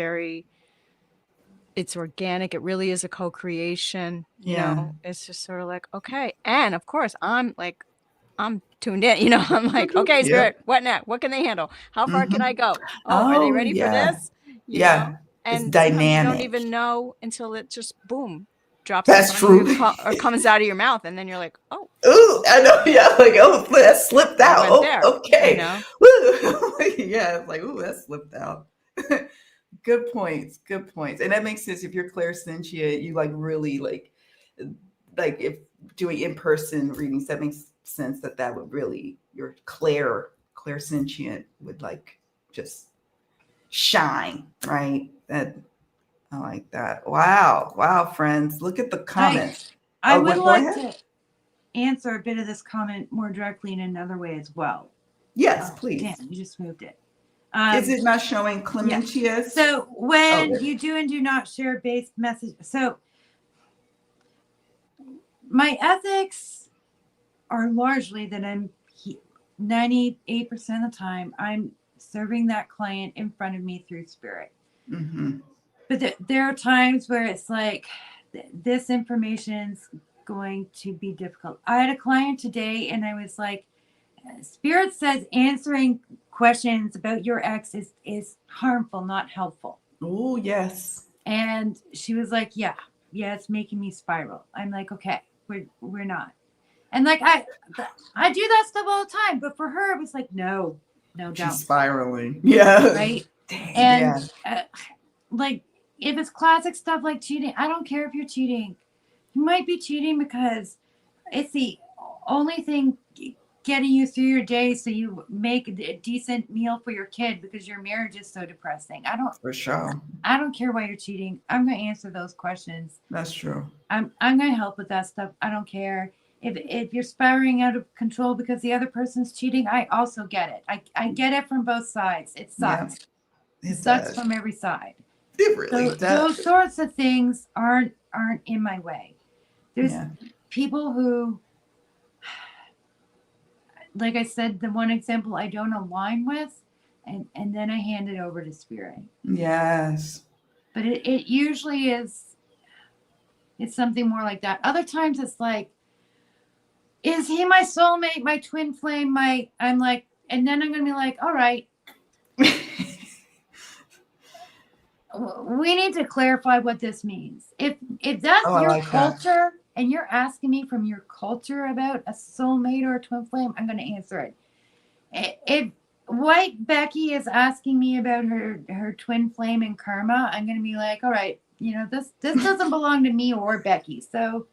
it's organic. It really is a co-creation.
Yeah.
It's just sort of like, okay. And of course, I'm tuned in, I'm like, okay,
Yep.
spirit, what now? What can they handle? How far can I
Mm-hmm.
go? Oh, are they
Oh
ready for
yeah.
this?
Yeah. It's
And sometimes you don't
dynamic.
even know until it just boom, drops in
That's
front of you
true.
or comes out of your mouth. And then you're like, oh,
Ooh, I know. Yeah, like that slipped
I
out.
went
Oh,
there,
okay. Woo. Yeah, it's like that slipped out. Good points. Good points. And that makes sense if you're clairsentient, you like really like if doing in-person readings, that makes sense that would really your clairsentient would like just shine, right? That I like that. Wow. Wow, friends. Look at the comments.
I would
Go
like
ahead.
to answer a bit of this comment more directly in another way as well.
Yes, please.
Damn, you just moved it.
Is it not showing Clementius?
Yeah. So when you do and do not share based message, so my ethics are largely that I'm 98% of the time I'm serving that client in front of me through spirit.
Mm-hmm.
But there are times where it's like this information's going to be difficult. I had a client today and I was like, Spirit says answering questions about your ex is harmful, not helpful.
Oh, yes.
And she was like, yeah, it's making me spiral. I'm like, okay, we're not. And like I do that stuff all the time, but for her it was like, no, don't.
She's spiraling. Yeah.
Right.
Dang,
And
yeah.
Like if it's classic stuff like cheating, I don't care if you're cheating. You might be cheating because it's the only thing getting you through your day so you make a decent meal for your kid because your marriage is so depressing.
For sure.
I don't care why you're cheating. I'm going to answer those questions.
That's true.
I'm going to help with that stuff. I don't care. If you're spiraling out of control because the other person's cheating, I also get it. I get it from both sides. It sucks.
Yeah,
it sucks from every side.
It really does.
Those sorts of things aren't in my way. There's people who, like I said, the one example I don't align with, and then I hand it over to Spirit.
Yes. But
it usually is, it's something more like that. Other times it's like, is he my soulmate, my twin flame, I'm like, and then I'm going to be like, all right. We need to clarify what this means. If that's your culture and you're asking me from your culture about a soulmate or a twin flame, I'm going to answer it. If White Becky is asking me about her twin flame and karma, I'm going to be like, all right, this doesn't belong to me or Becky. So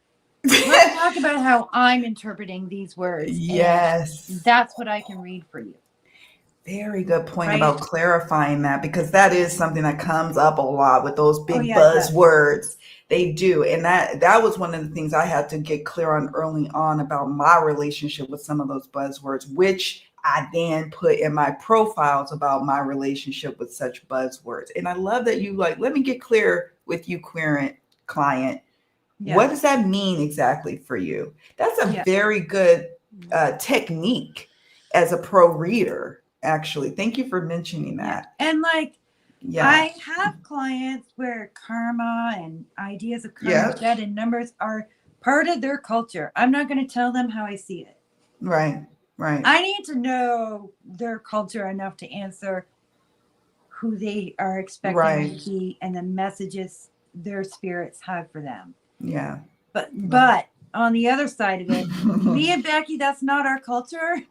let's talk about how I'm interpreting these words.
Yes.
That's what I can read for you.
Very good point about clarifying that, because that is something that comes up a lot with those big buzzwords. They do. And that was one of the things I had to get clear on early on about my relationship with some of those buzzwords, which I then put in my profiles about my relationship with such buzzwords. And I love that you let me get clear with you, client. Yeah. What does that mean exactly for you? That's a very good technique as a pro reader. Actually, thank you for mentioning that.
And I have clients where karma and ideas of karma, debt, and numbers are part of their culture. I'm not going to tell them how I see it.
Right.
I need to know their culture enough to answer who they are expecting to be and the messages their spirits have for them.
Yeah.
But on the other side of it, me and Becky, that's not our culture.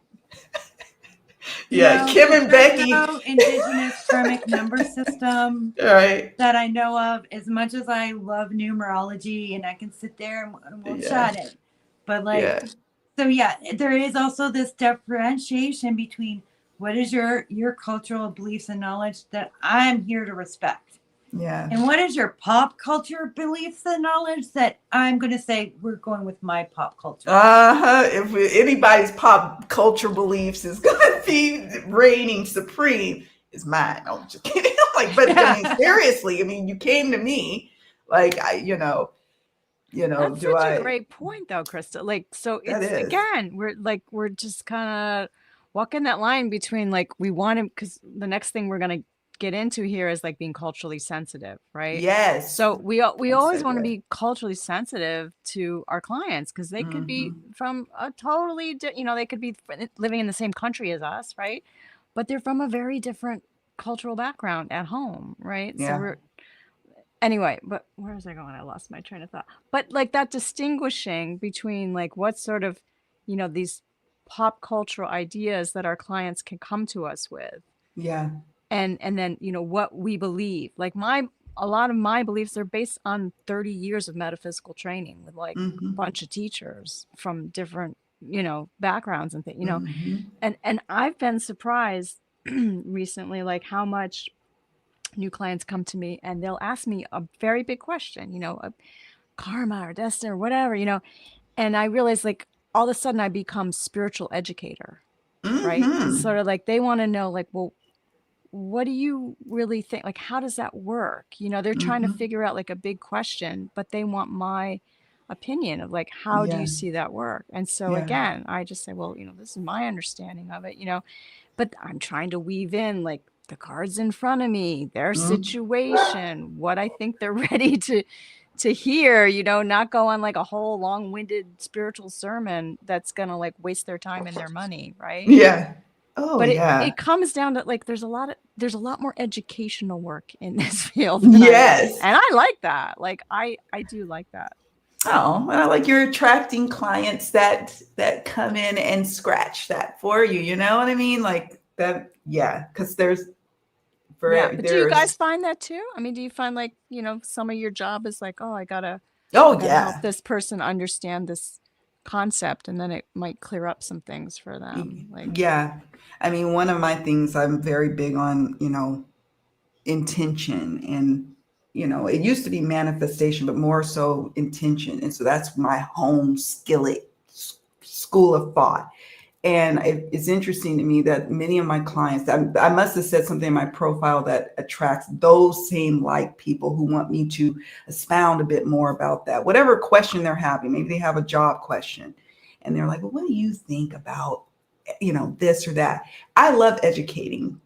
Kim and Becky.
No indigenous karmic number system that I know of. As much as I love numerology and I can sit there and we'll chat it, but there is also this differentiation between what is your cultural beliefs and knowledge that I'm here to respect.
Yeah.
And what is your pop culture beliefs and knowledge that I'm going to say we're going with my pop culture?
If anybody's pop culture beliefs is going to be reigning supreme, is mine. I'm just kidding. But seriously, you came to me,
That's such a great point, though, Krista. So it's again, we're just kind of walking that line between we want to, because the next thing we're going to get into here is being culturally sensitive, right?
Yes.
So we always want to be culturally sensitive to our clients, because they could be from a totally they could be living in the same country as us, right? But they're from a very different cultural background at home, right?
Yeah.
So anyway, but where was I going? I lost my train of thought. But that distinguishing between what sort of these pop cultural ideas that our clients can come to us with.
Yeah.
And then, what we believe, a lot of my beliefs are based on 30 years of metaphysical training with a bunch of teachers from different, backgrounds and things, and I've been surprised recently, how much new clients come to me and they'll ask me a very big question, karma or destiny or whatever, and I realize all of a sudden I become spiritual educator, right? It's sort of they want to know well, what do you really think? How does that work? They're trying to figure out a big question, but they want my opinion of how do you see that work? And so again, I just say, well, this is my understanding of it, but I'm trying to weave in the cards in front of me, their
Mhm.
situation, what I think they're ready to hear, you know, not go on like a whole long-winded spiritual sermon that's gonna like waste their time and their money, right?
Yeah. Oh,
But
yeah.
it comes down to like there's a lot more educational work in this field than
Yes.
and I like that. Like I do like that.
Oh, well, like you're attracting clients that come in and scratch that for you. You know what I mean? Like that. Yeah, because
Yeah, but do you guys find that too? I mean, do you find like, you know, some of your job is like, oh, I gotta help
yeah.
this person understand this concept, and then it might clear up some things for them. Like,
Yeah. I mean, one of my things I'm very big on, you know, intention, and it used to be manifestation, but more so intention. And so that's my home skillet school of thought. And it's interesting to me that many of my clients, I must have said something in my profile that attracts those same like people who want me to expound a bit more about that. Whatever question they're having, maybe they have a job question and they're like, well, what do you think about, this or that? I love educating.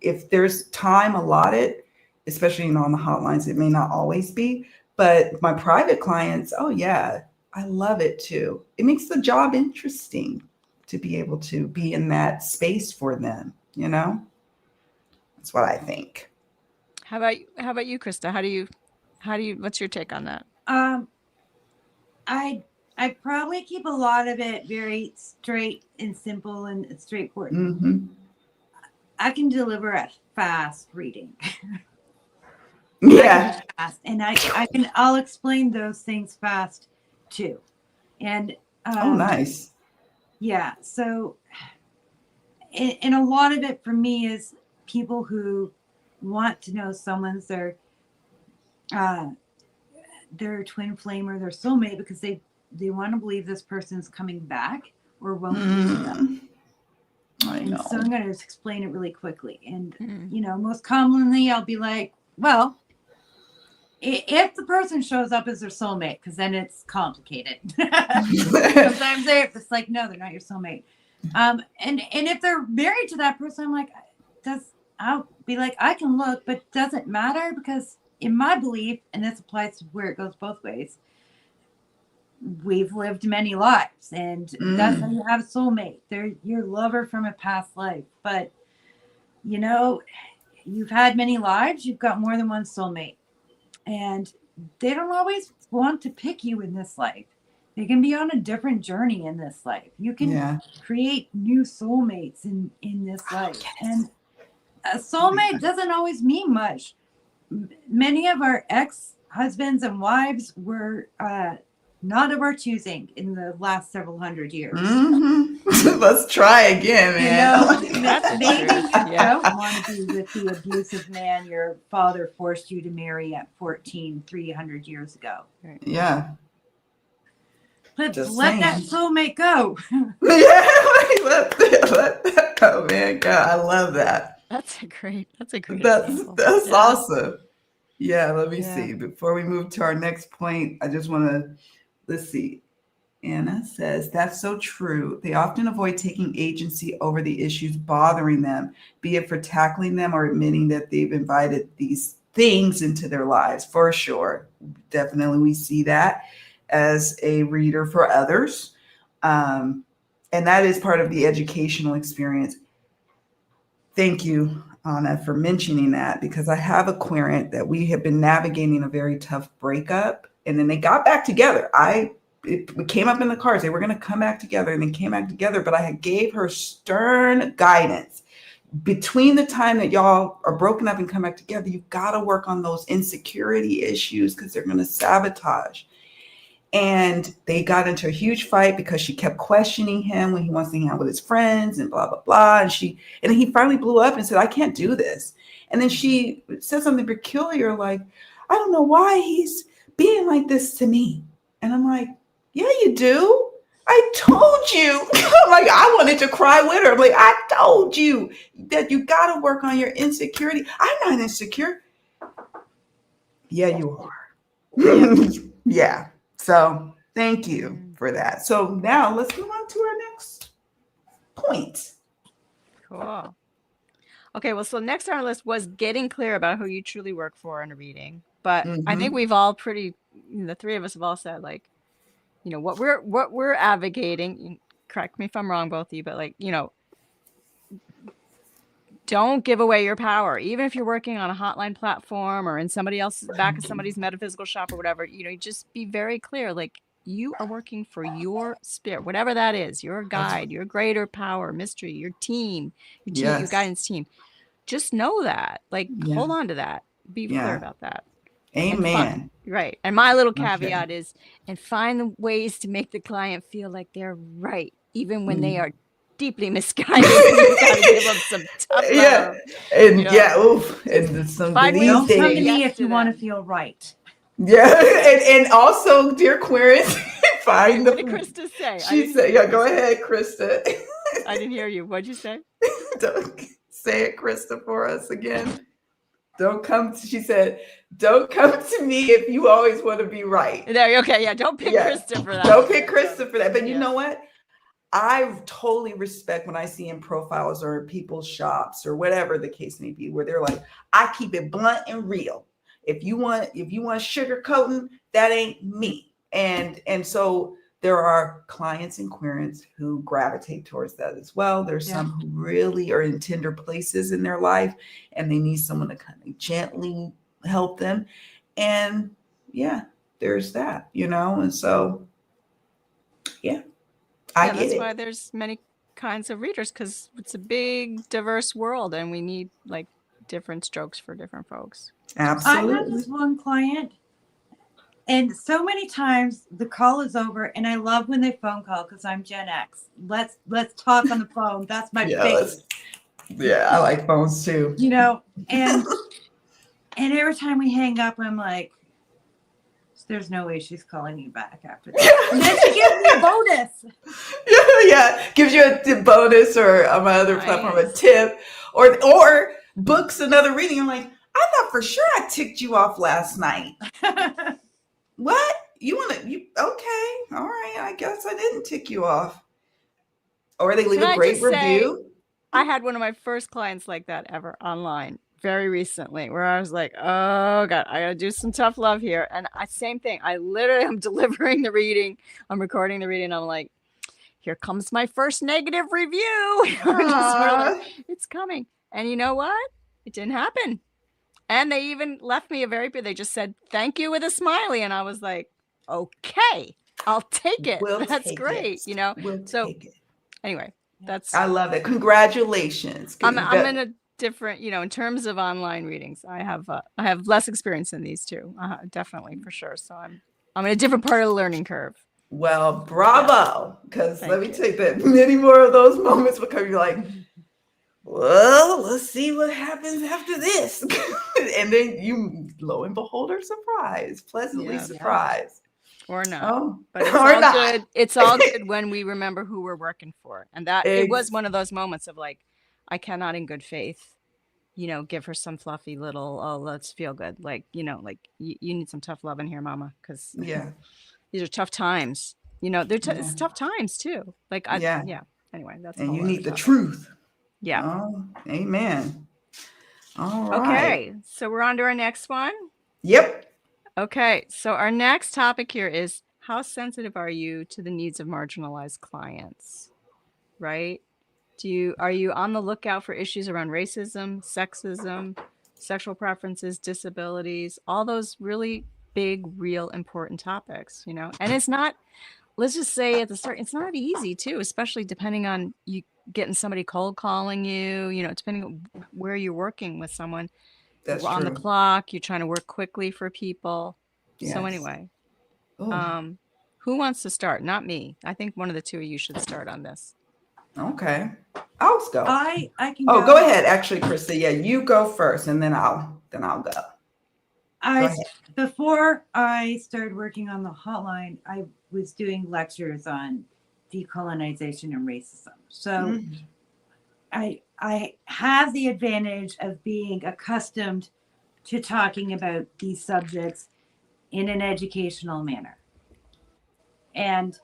If there's time allotted, especially, on the hotlines, it may not always be, but my private clients, oh yeah, I love it too. It makes the job interesting to be able to be in that space for them, That's what I think.
how about you, Krista? How do you what's your take on that?
I probably keep a lot of it very straight and simple and straightforward.
Mm-hmm.
I can deliver a fast reading.
Yeah.
Fast, and I'll explain those things fast too. And
Oh, nice.
Yeah. So, and a lot of it for me is people who want to know someone's their twin flame or their soulmate because they want to believe this person's coming back or won't leave them.
I know.
So I'm going to explain it really quickly. And, most commonly I'll be like, well, if the person shows up as their soulmate, because then it's complicated. Sometimes they're just like, no, they're not your soulmate. And if they're married to that person, I'm like, I'll be like, I can look, but does it matter? Because in my belief, and this applies to where it goes both ways, we've lived many lives, and that's how you have a soulmate. They're your lover from a past life. But, you've had many lives, you've got more than one soulmate. And they don't always want to pick you in this life. They can be on a different journey in this life. You can create new soulmates in this life. Yes. And a soulmate doesn't always mean much. Many of our ex-husbands and wives were not of our choosing in the last several hundred years.
Mm-hmm. Let's try again, man.
Maybe you don't want to be with the abusive man your father forced you to marry at 14, 300 years ago.
Yeah.
But let that soulmate go.
Let that go, man. God, I love that.
That's a great
example. That's awesome. Yeah, let me see. Before we move to our next point, I just want to, let's see. Anna says, that's so true. They often avoid taking agency over the issues bothering them, be it for tackling them or admitting that they've invited these things into their lives. For sure. Definitely we see that as a reader for others. And that is part of the educational experience. Thank you, Anna, for mentioning that, because I have a querent that we have been navigating a very tough breakup, and then they got back together. It came up in the cards. They were going to come back together, and they came back together, but I gave her stern guidance. Between the time that y'all are broken up and come back together, you've got to work on those insecurity issues because they're going to sabotage. And they got into a huge fight because she kept questioning him when he wants to hang out with his friends and blah, blah, blah. And he finally blew up and said, I can't do this. And then she said something peculiar, like, I don't know why he's being like this to me. And I'm like, yeah, you do. I told you. I'm like, I wanted to cry with her. I'm like, I told you that you got to work on your insecurity. I'm not insecure. Yeah, you are. Yeah. So thank you for that. So now let's move on to our next point.
Cool. Okay, well, so next on our list was getting clear about who you truly work for in a reading. But I think
Mm-hmm.
we've all the three of us have all said, like, what we're advocating. Correct me if I'm wrong, both of you, but like, don't give away your power, even if you're working on a hotline platform or in somebody else's back of somebody's metaphysical shop or whatever. You just be very clear, like you are working for your spirit, whatever that is, your guide, your greater power, mystery, your team, your
Yes.
guidance team. Just know that, like,
Yeah.
hold on to that. Be clear
Yeah.
about that.
Amen.
Right. And my little
Okay.
caveat is, and find the ways to make the client feel like they're right, even when they
Mm.
are deeply misguided. And you got to give them some tough
Yeah.
love.
And yeah, oof. And some
Find ways
these
Don't
to say
come to
days.
me
yes
if you want to
them.
feel right.
Yeah. And also, dear Queerance, find
What did
the.
Krista say?
She said, yeah, go ahead, Krista.
I didn't hear you. What'd you say?
Don't say it, Krista, for us again. Don't come. She said, "Don't come to me if you always want to be right."
There. Okay. Yeah. Don't pick
Yeah,
Krista for that.
don't pick Krista for that. But you
Yeah.
know what? I totally respect when I see in profiles or in people's shops or whatever the case may be, where they're like, "I keep it blunt and real. If you want sugarcoating, that ain't me." And so there are clients and queerants who gravitate towards that as well. There's some who really are in tender places in their life and they need someone to kind of gently help them. And yeah, there's that, and so yeah, I get
That's
it.
why there's many kinds of readers, because it's a big, diverse world, and we need like different strokes for different folks.
Absolutely.
I have this one client, and so many times the call is over, and I love when they phone call because I'm Gen X. Let's talk on the phone. That's my face.
Yeah, I like phones too.
And every time we hang up, I'm like, there's no way she's calling you back after that. And then she gives me a bonus.
Yeah, gives you a bonus, or on my other platform a tip, or books another reading. I'm like, I thought for sure I ticked you off last night. What? You okay, all right, I guess I didn't tick you off. Or they leave a great review.
I had one of my first clients like that ever online very recently, where I was like, oh God, I gotta do some tough love here. And same thing. I literally am delivering the reading. I'm recording the reading. I'm like, here comes my first negative review. Just sort of like, it's coming. And you know what? It didn't happen. And they even left me they just said, thank you with a smiley. And I was like, okay, I'll take it. That's great.
We'll take it.
Anyway,
I love it. Congratulations.
I'm in a different, in terms of online readings, I have less experience in these two, definitely, for sure. So I'm in a different part of the learning curve.
Well, bravo. Because let me tell you that many more of those moments will come. You're like, well, let's see what happens after this. And then you, lo and behold, are surprised, pleasantly surprised.
Or not.
Oh,
but it's all good. It's all good when we remember who we're working for. And that it was one of those moments of like, I cannot in good faith, give her some fluffy little, oh, let's feel good. Like, like you need some tough love in here, mama. Because these are tough times. It's tough times too. Like, anyway, that's
and you need the truth.
Yeah.
Oh, amen. All right.
Okay. So we're on to our next one.
Yep.
Okay. So our next topic here is, how sensitive are you to the needs of marginalized clients? Right? Are you on the lookout for issues around racism, sexism, sexual preferences, disabilities, all those really big, real, important topics, And it's not, let's just say at the start, it's not easy too, especially depending on you getting somebody cold calling you, depending on where you're working with someone.
That's
on the clock, you're trying to work quickly for people. Yes. So anyway, who wants to start? Not me. I think one of the two of you should start on this.
Okay, I'll go.
I can.
Go ahead. Actually, Krista, yeah, you go first, and then I'll go.
Before I started working on the hotline, I was doing lectures on decolonization and racism. So I have the advantage of being accustomed to talking about these subjects in an educational manner. And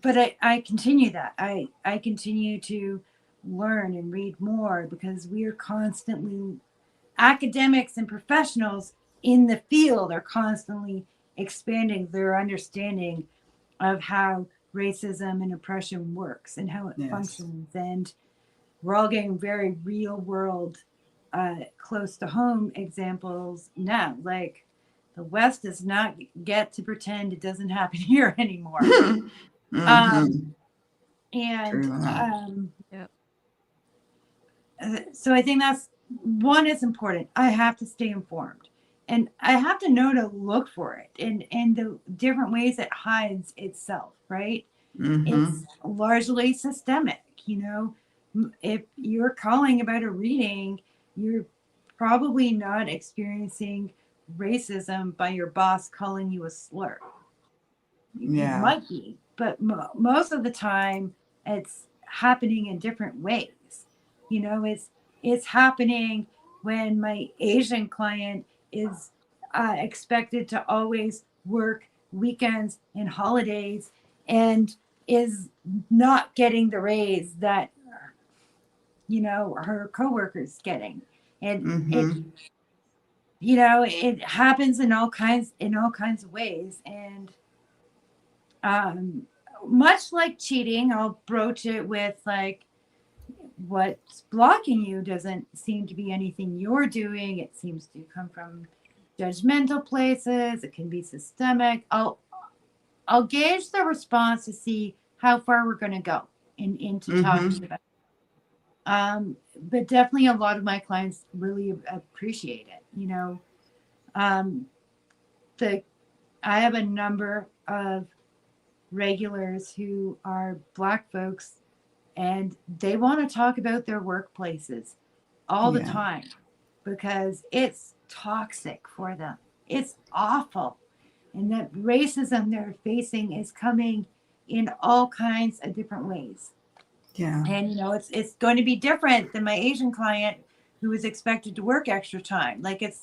but I continue that. I continue to learn and read more, because we are constantly, academics and professionals in the field are constantly expanding their understanding of how racism and oppression works and how it
Yes.
functions. And we're all getting very real world, close to home examples now. Like, the West does not get to pretend it doesn't happen here anymore.
Mhm.
And
True that.
Yep.
So I think that's one, is important. I have to stay informed, and I have to know to look for it, and the different ways it hides itself, right? It's
Mhm.
largely systemic. If you're calling about a reading, you're probably not experiencing racism by your boss calling you a slur. You
Yeah.
might be, but most of the time it's happening in different ways. It's happening when my Asian client is expected to always work weekends and holidays, and is not getting the raise that her coworkers getting. And
Mhm.
it happens in all kinds of ways. And um much like cheating, I'll broach it with, like, what's blocking you doesn't seem to be anything you're doing. It seems to come from judgmental places. It can be systemic. I'll gauge the response to see how far we're going to go into talking
Mhm.
about but definitely a lot of my clients really appreciate it. um I have a number of regulars who are Black folks, and they want to talk about their workplaces all the
Yeah.
time because it's toxic for them. It's awful. And that racism they're facing is coming in all kinds of different ways.
Yeah.
And it's going to be different than my Asian client who is expected to work extra time. Like, it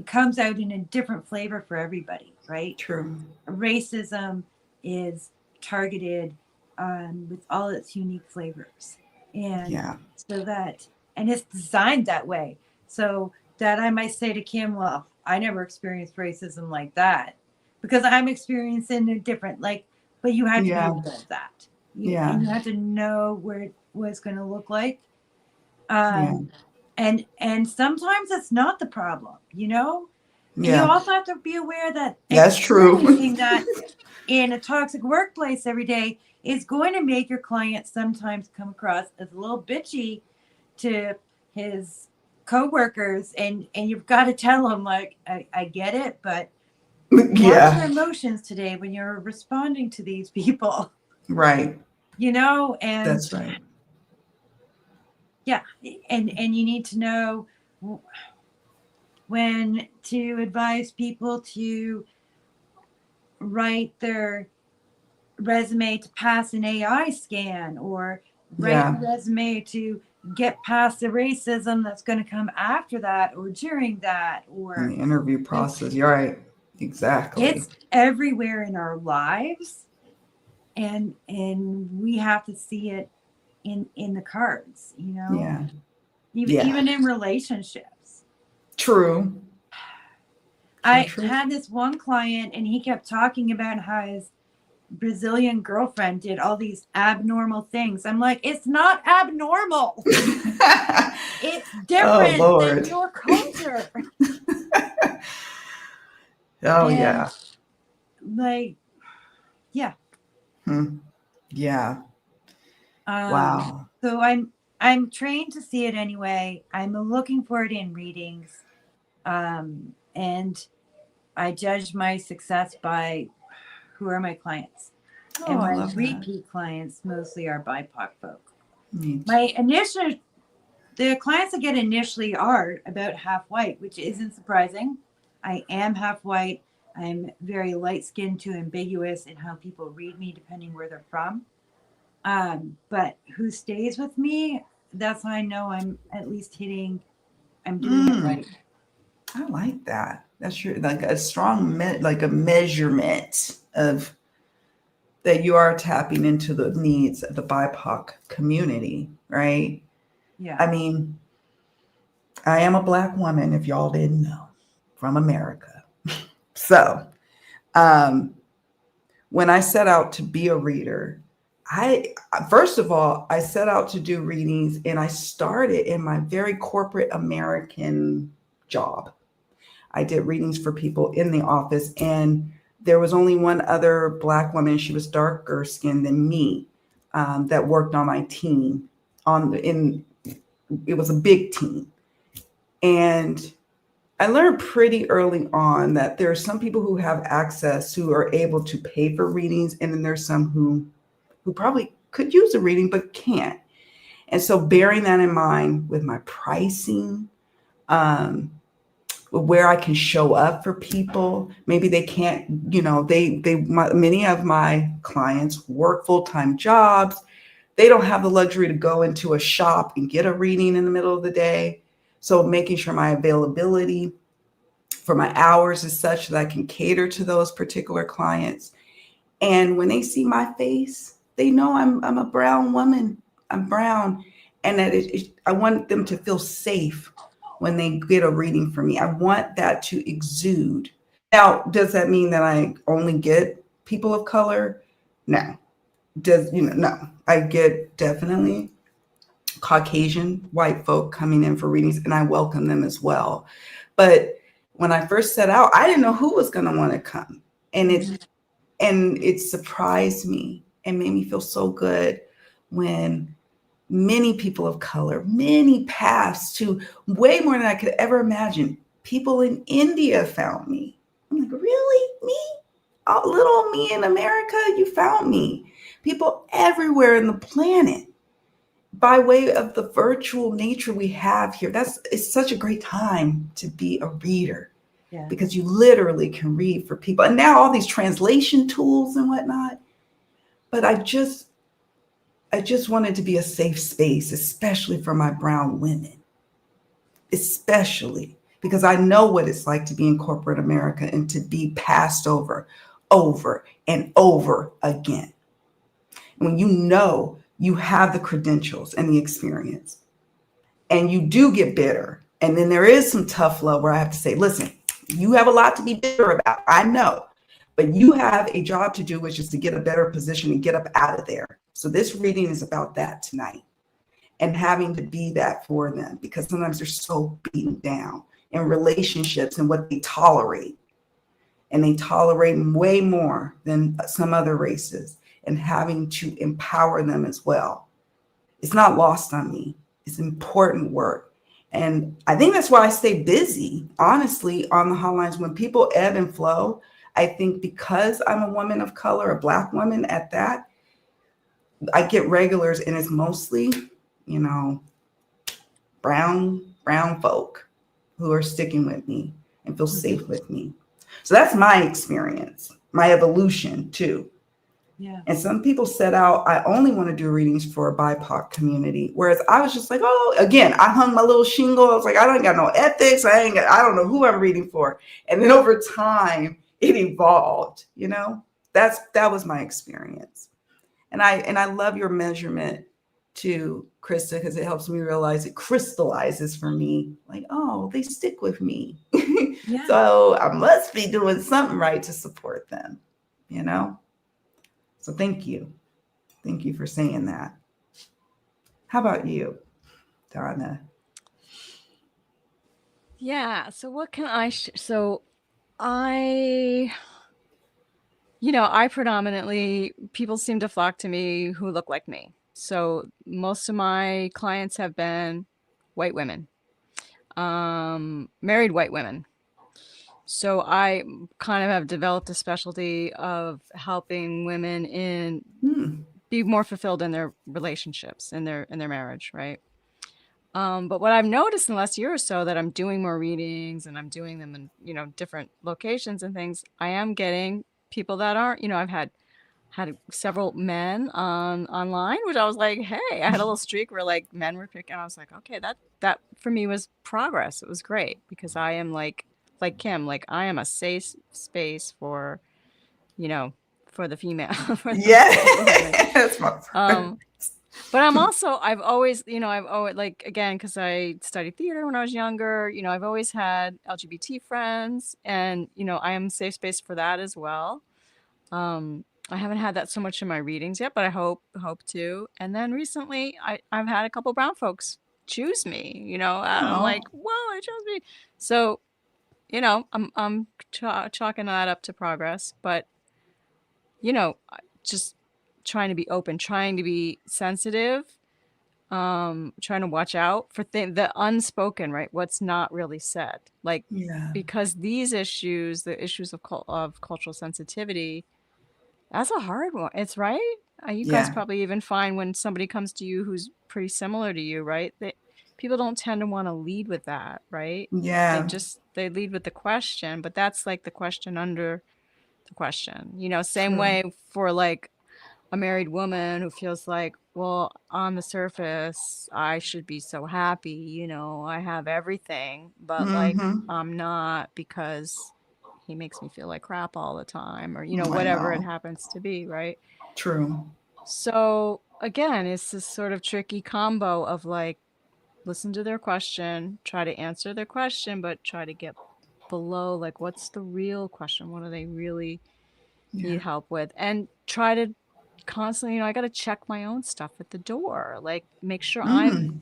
comes out in a different flavor for everybody, right?
True.
Racism is targeted with all its unique flavors, and
Yeah.
and it's designed that way, so that I might say to Kim, well, I never experienced racism like that, because I'm experiencing it different. Like, but you have to be
Yeah.
aware of that,
Yeah.
and you have to know what it's going to look like.
Yeah.
And sometimes it's not the problem. And you
Yeah.
also have to be aware that
That's true.
experiencing that in a toxic workplace every day is going to make your client sometimes come across as a little bitchy to his coworkers, and you've got to tell him, like, I get it, but watch your
Yeah.
emotions today when you're responding to these people.
Right.
And
That's right.
yeah, and you need to know when to advise people to write their resume to pass an AI scan, or write
Yeah.
a resume to get past the racism that's going to come after that or during that.
In
Or
the interview process. You're right. Exactly.
it's everywhere in our lives, and we have to see it in the cards,
Yeah.
even
Yeah.
in relationships.
True. True.
I
True.
had this one client, and he kept talking about how his Brazilian girlfriend did all these abnormal things. I'm like, it's not abnormal. It's
Oh
different than
Lord.
your culture.
Oh
And,
yeah.
like, yeah.
Hmm. Yeah.
Um,
Wow.
so I'm trained to see it anyway. I'm looking for it in readings. And I judge my success by who are my clients.
Oh,
And
I
my
love that.
repeat clients mostly are BIPOC folk.
Neat.
The clients I get initially are about half white, which isn't surprising. I am half white. I'm very light skinned to ambiguous in how people read me depending where they're from. But who stays with me, that's how I know I'm at least I'm doing it
Mm,
right.
I like that. That's your like a strong like a measurement of that you are tapping into the needs of the BIPOC community. right?
Yeah.
I mean, I am a Black woman, if y'all didn't know, from America. So, um, when I set out to be a reader, I first of all, I set out to do readings and I started in my very corporate American job. I did readings for people in the office, and there was only one other Black woman. She was darker skinned than me, that worked on my team. It was a big team, and I learned pretty early on that there are some people who have access who are able to pay for readings, and then there's some who probably could use a reading but can't. And so bearing that in mind with my pricing, um, where I can show up for people. Maybe they can't, many of my clients work full-time jobs. They don't have the luxury to go into a shop and get a reading in the middle of the day. So making sure my availability for my hours is such that I can cater to those particular clients. And when they see my face, they know I'm a brown woman. I'm brown, and that I want them to feel safe when they get a reading from me. I want that to exude. Now, does that mean that I only get people of color? No. No. I get definitely Caucasian white folk coming in for readings, and I welcome them as well. But when I first set out, I didn't know who was going to want to come, and it surprised me and made me feel so good when many people of color, many paths to way more than I could ever imagine. People in India found me. I'm like, really? Me? Oh, little me in America? You found me. People everywhere in the planet by way of the virtual nature we have here. It's such a great time to be a reader.
Yeah.
Because you literally can read for people. And now all these translation tools and whatnot. But I just wanted to be a safe space, especially for my brown women, especially because I know what it's like to be in corporate America and to be passed over and over again. When you know you have the credentials and the experience, and you do get bitter, and then there is some tough love where I have to say, listen, you have a lot to be bitter about. I know, but you have a job to do, which is to get a better position and get up out of there. So this reading is about that tonight, and having to be that for them, because sometimes they're so beaten down in relationships and what they tolerate. And they tolerate way more than some other races, and having to empower them as well. It's not lost on me. It's important work. And I think that's why I stay busy, honestly, on the hotlines. When people ebb and flow, I think because I'm a woman of color, a Black woman at that, I get regulars, and it's mostly, brown folk who are sticking with me and feel safe with me. So that's my experience, my evolution too.
Yeah.
And some people set out, I only want to do readings for a BIPOC community. Whereas I was just like, oh, again, I hung my little shingle. I was like, I don't got no ethics. I don't know who I'm reading for. And then over time, it evolved, that was my experience. And I love your measurement too, Krista, because it helps me realize it crystallizes for me. Like, oh, they stick with me.
Yeah.
So I must be doing something right to support them, So thank you. Thank you for saying that. How about you, Donna?
Yeah. So what can I? So I, I predominantly, people seem to flock to me who look like me. So most of my clients have been white women, married white women. So I kind of have developed a specialty of helping women be more fulfilled in their relationships, in their marriage, right? But what I've noticed in the last year or so that I'm doing more readings and I'm doing them in, different locations and things, I am getting people that aren't, I've had several men online, which I was like, hey, I had a little streak where like men were picking. I was like, okay, that for me was progress. It was great because I am like Kim, like I am a safe space for, for the female. For the
Yeah, that's my friend.
But I've always, like, again, because I studied theater when I was younger, I've always had LGBT friends, and, I am safe space for that as well. I haven't had that so much in my readings yet, but I hope to. And then recently, I've had a couple brown folks choose me, and I'm like, whoa, they chose me. So, I'm chalking that up to progress, but, just trying to be open, trying to be sensitive, trying to watch out for the unspoken, right? What's not really said, like,
Yeah.
because these issues, the issues of cultural sensitivity, that's a hard one. It's right. You guys
Yeah.
probably even find when somebody comes to you who's pretty similar to you, right? People don't tend to want to lead with that, right?
Yeah.
They lead with the question, but that's like the question under the question. Same
True.
way for like a married woman who feels like, well, on the surface, I should be so happy, I have everything, but like
Mm-hmm.
I'm not because he makes me feel like crap all the time, or,
I
whatever it
know.
happens to be, right?
True.
So again, it's this sort of tricky combo of like, listen to their question, try to answer their question, but try to get below, like, what's the real question? What do they really
Yeah.
need help with? And try to constantly, I got to check my own stuff at the door, like make sure
Mm.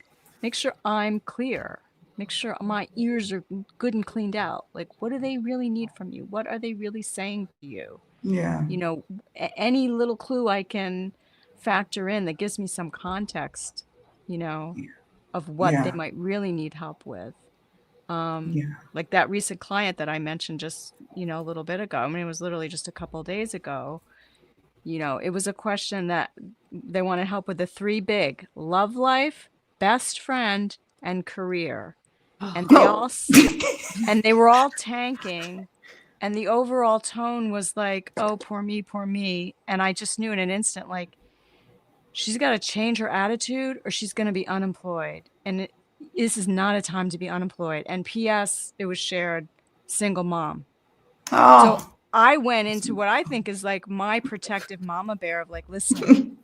I'm clear, make sure my ears are good and cleaned out. Like, what do they really need from you? What are they really saying to you?
Yeah.
Any little clue I can factor in that gives me some context, of what they
Yeah.
might really need help with.
Yeah.
Like that recent client that I mentioned just, a little bit ago. I mean, it was literally just a couple of days ago. It was a question that they wanted help with the three big: love life, best friend, and career. And
Oh.
they were all tanking. And the overall tone was like, oh, poor me, poor me. And I just knew in an instant, like, she's got to change her attitude or she's going to be unemployed. And this is not a time to be unemployed. And P.S., it was shared, single mom. So
Oh.
I went into what I think is like my protective mama bear of like, listen,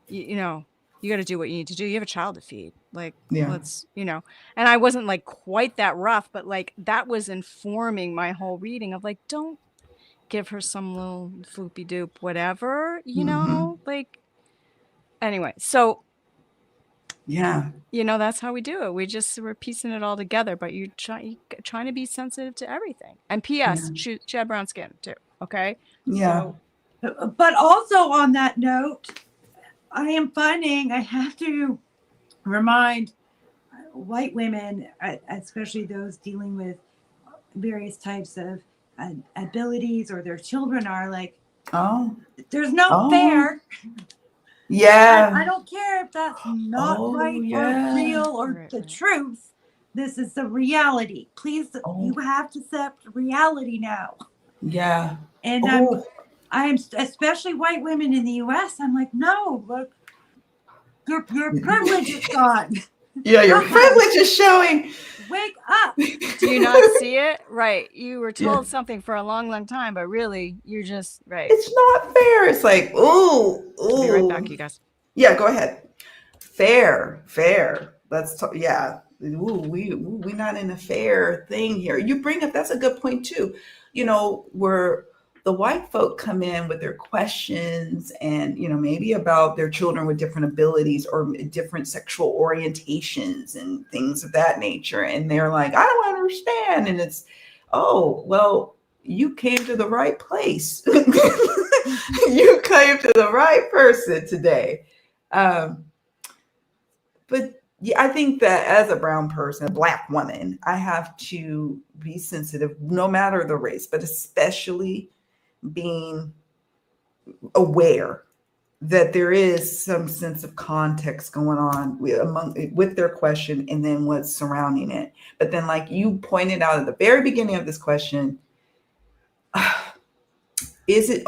you got to do what you need to do. You have a child to feed. Like,
Yeah.
let's, and I wasn't like quite that rough, but like that was informing my whole reading of like, don't give her some little floopy doop, whatever,
Mm-hmm.
like, anyway. So,
Yeah.
that's how we do it. We're piecing it all together, but you're trying to be sensitive to everything. And P.S.,
Yeah.
she had brown skin too. Okay.
Yeah.
So,
But also on that note, I am finding I have to remind white women, especially those dealing with various types of abilities, or their children are like,
Oh.
there's no
Oh.
fair.
Yeah.
I don't care if that's not
Oh,
right or
yeah.
real or
Right,
the
right.
truth. This is the reality. Please,
Oh.
you have to accept reality now.
Yeah.
And
Oh.
I'm especially white women in the U.S. I'm like, no, look, your privilege is gone.
Yeah, your
Come on,
privilege is showing.
wake up.
Do you not see it? Right. You were
Yeah.
told something for a long, long time, but really you're just right.
It's not fair. It's like, ooh,
I'll be right back,
ooh.
you guys.
Yeah, go ahead. Fair, fair. Let's talk. Yeah. Ooh, we not in a fair thing here. You bring up, that's a good point too. Where the white folk come in with their questions and, maybe about their children with different abilities or different sexual orientations and things of that nature. And they're like, I don't understand. And it's, oh, well, you came to the right place. You came to the right person today. But yeah, I think that as a brown person, a black woman, I have to be sensitive no matter the race, but especially being aware that there is some sense of context going on with their question and then what's surrounding it. But then, like you pointed out at the very beginning of this question, is it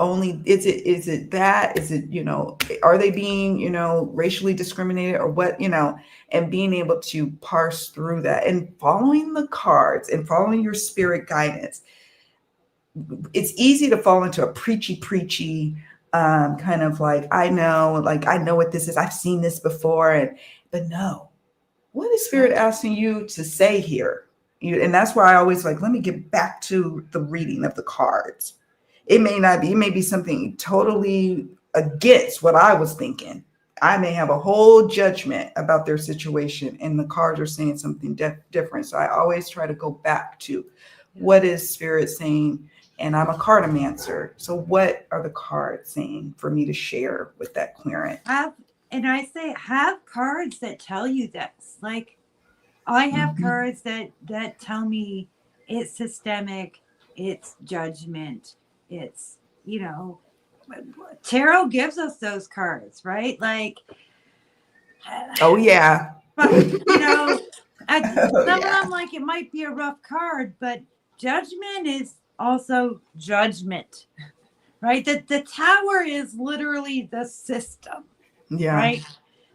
are they being, racially discriminated or what, and being able to parse through that and following the cards and following your spirit guidance. It's easy to fall into a preachy kind of like, I know what this is. I've seen this before. But no, what is Spirit asking you to say here? And that's why I always like, let me get back to the reading of the cards. It may be something totally against what I was thinking. I may have a whole judgment about their situation, and the cards are saying something different. So I always try to go back to what is Spirit saying. And I'm a cartomancer. So what are the cards saying for me to share with that querent?
Have cards that tell you this. Like, I have cards that tell me it's systemic, it's judgment, it's, tarot gives us those cards, right? Like,
oh yeah.
But some of them, like, it might be a rough card, but judgment is also judgment, right? The tower is literally the system, right?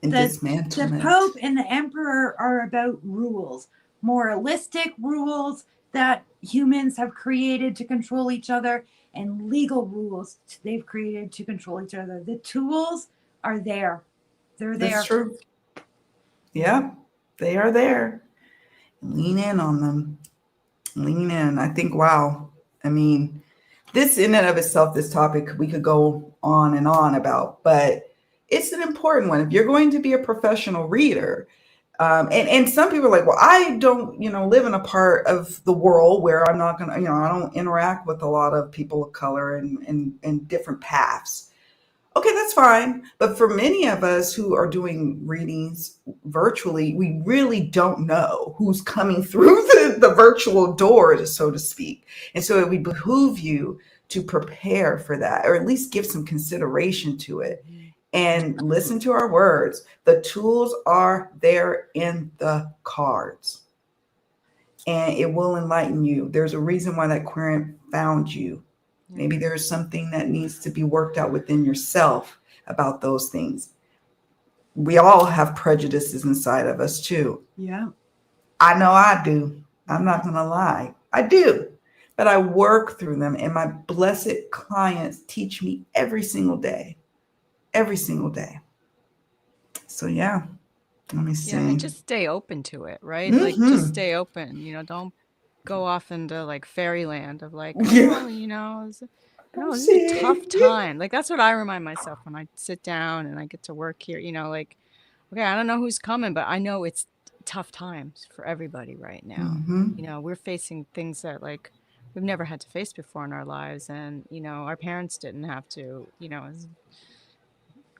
And dismantlement.
The Pope and the Emperor are about rules, moralistic rules that humans have created to control each other, and legal rules they've created to control each other. The tools are there. They're there.
That's true. Yeah, they are there. Lean in on them. Lean in. I think, wow. I mean, this in and of itself, this topic we could go on and on about, but it's an important one. If you're going to be a professional reader, and some people are like, well, I don't, live in a part of the world where I'm not going to, I don't interact with a lot of people of color and different paths. Okay, that's fine. But for many of us who are doing readings virtually, we really don't know who's coming through the virtual doors, so to speak. And so it would behoove you to prepare for that, or at least give some consideration to it and listen to our words. The tools are there in the cards, and it will enlighten you. There's a reason why that querent found you. Maybe there's something that needs to be worked out within yourself about those things. We all have prejudices inside of us too.
Yeah.
I know I do. I'm not going to lie. I do. But I work through them, and my blessed clients teach me every single day. Every single day. So yeah, let me see.
Yeah, just stay open to it, right? Like, just stay open. Don't go off into like fairyland of like, it's this is a tough time. Like, that's what I remind myself when I sit down and I get to work here. Like, okay, I don't know who's coming, but I know it's tough times for everybody right now. We're facing things that like we've never had to face before in our lives, and our parents didn't have to. It's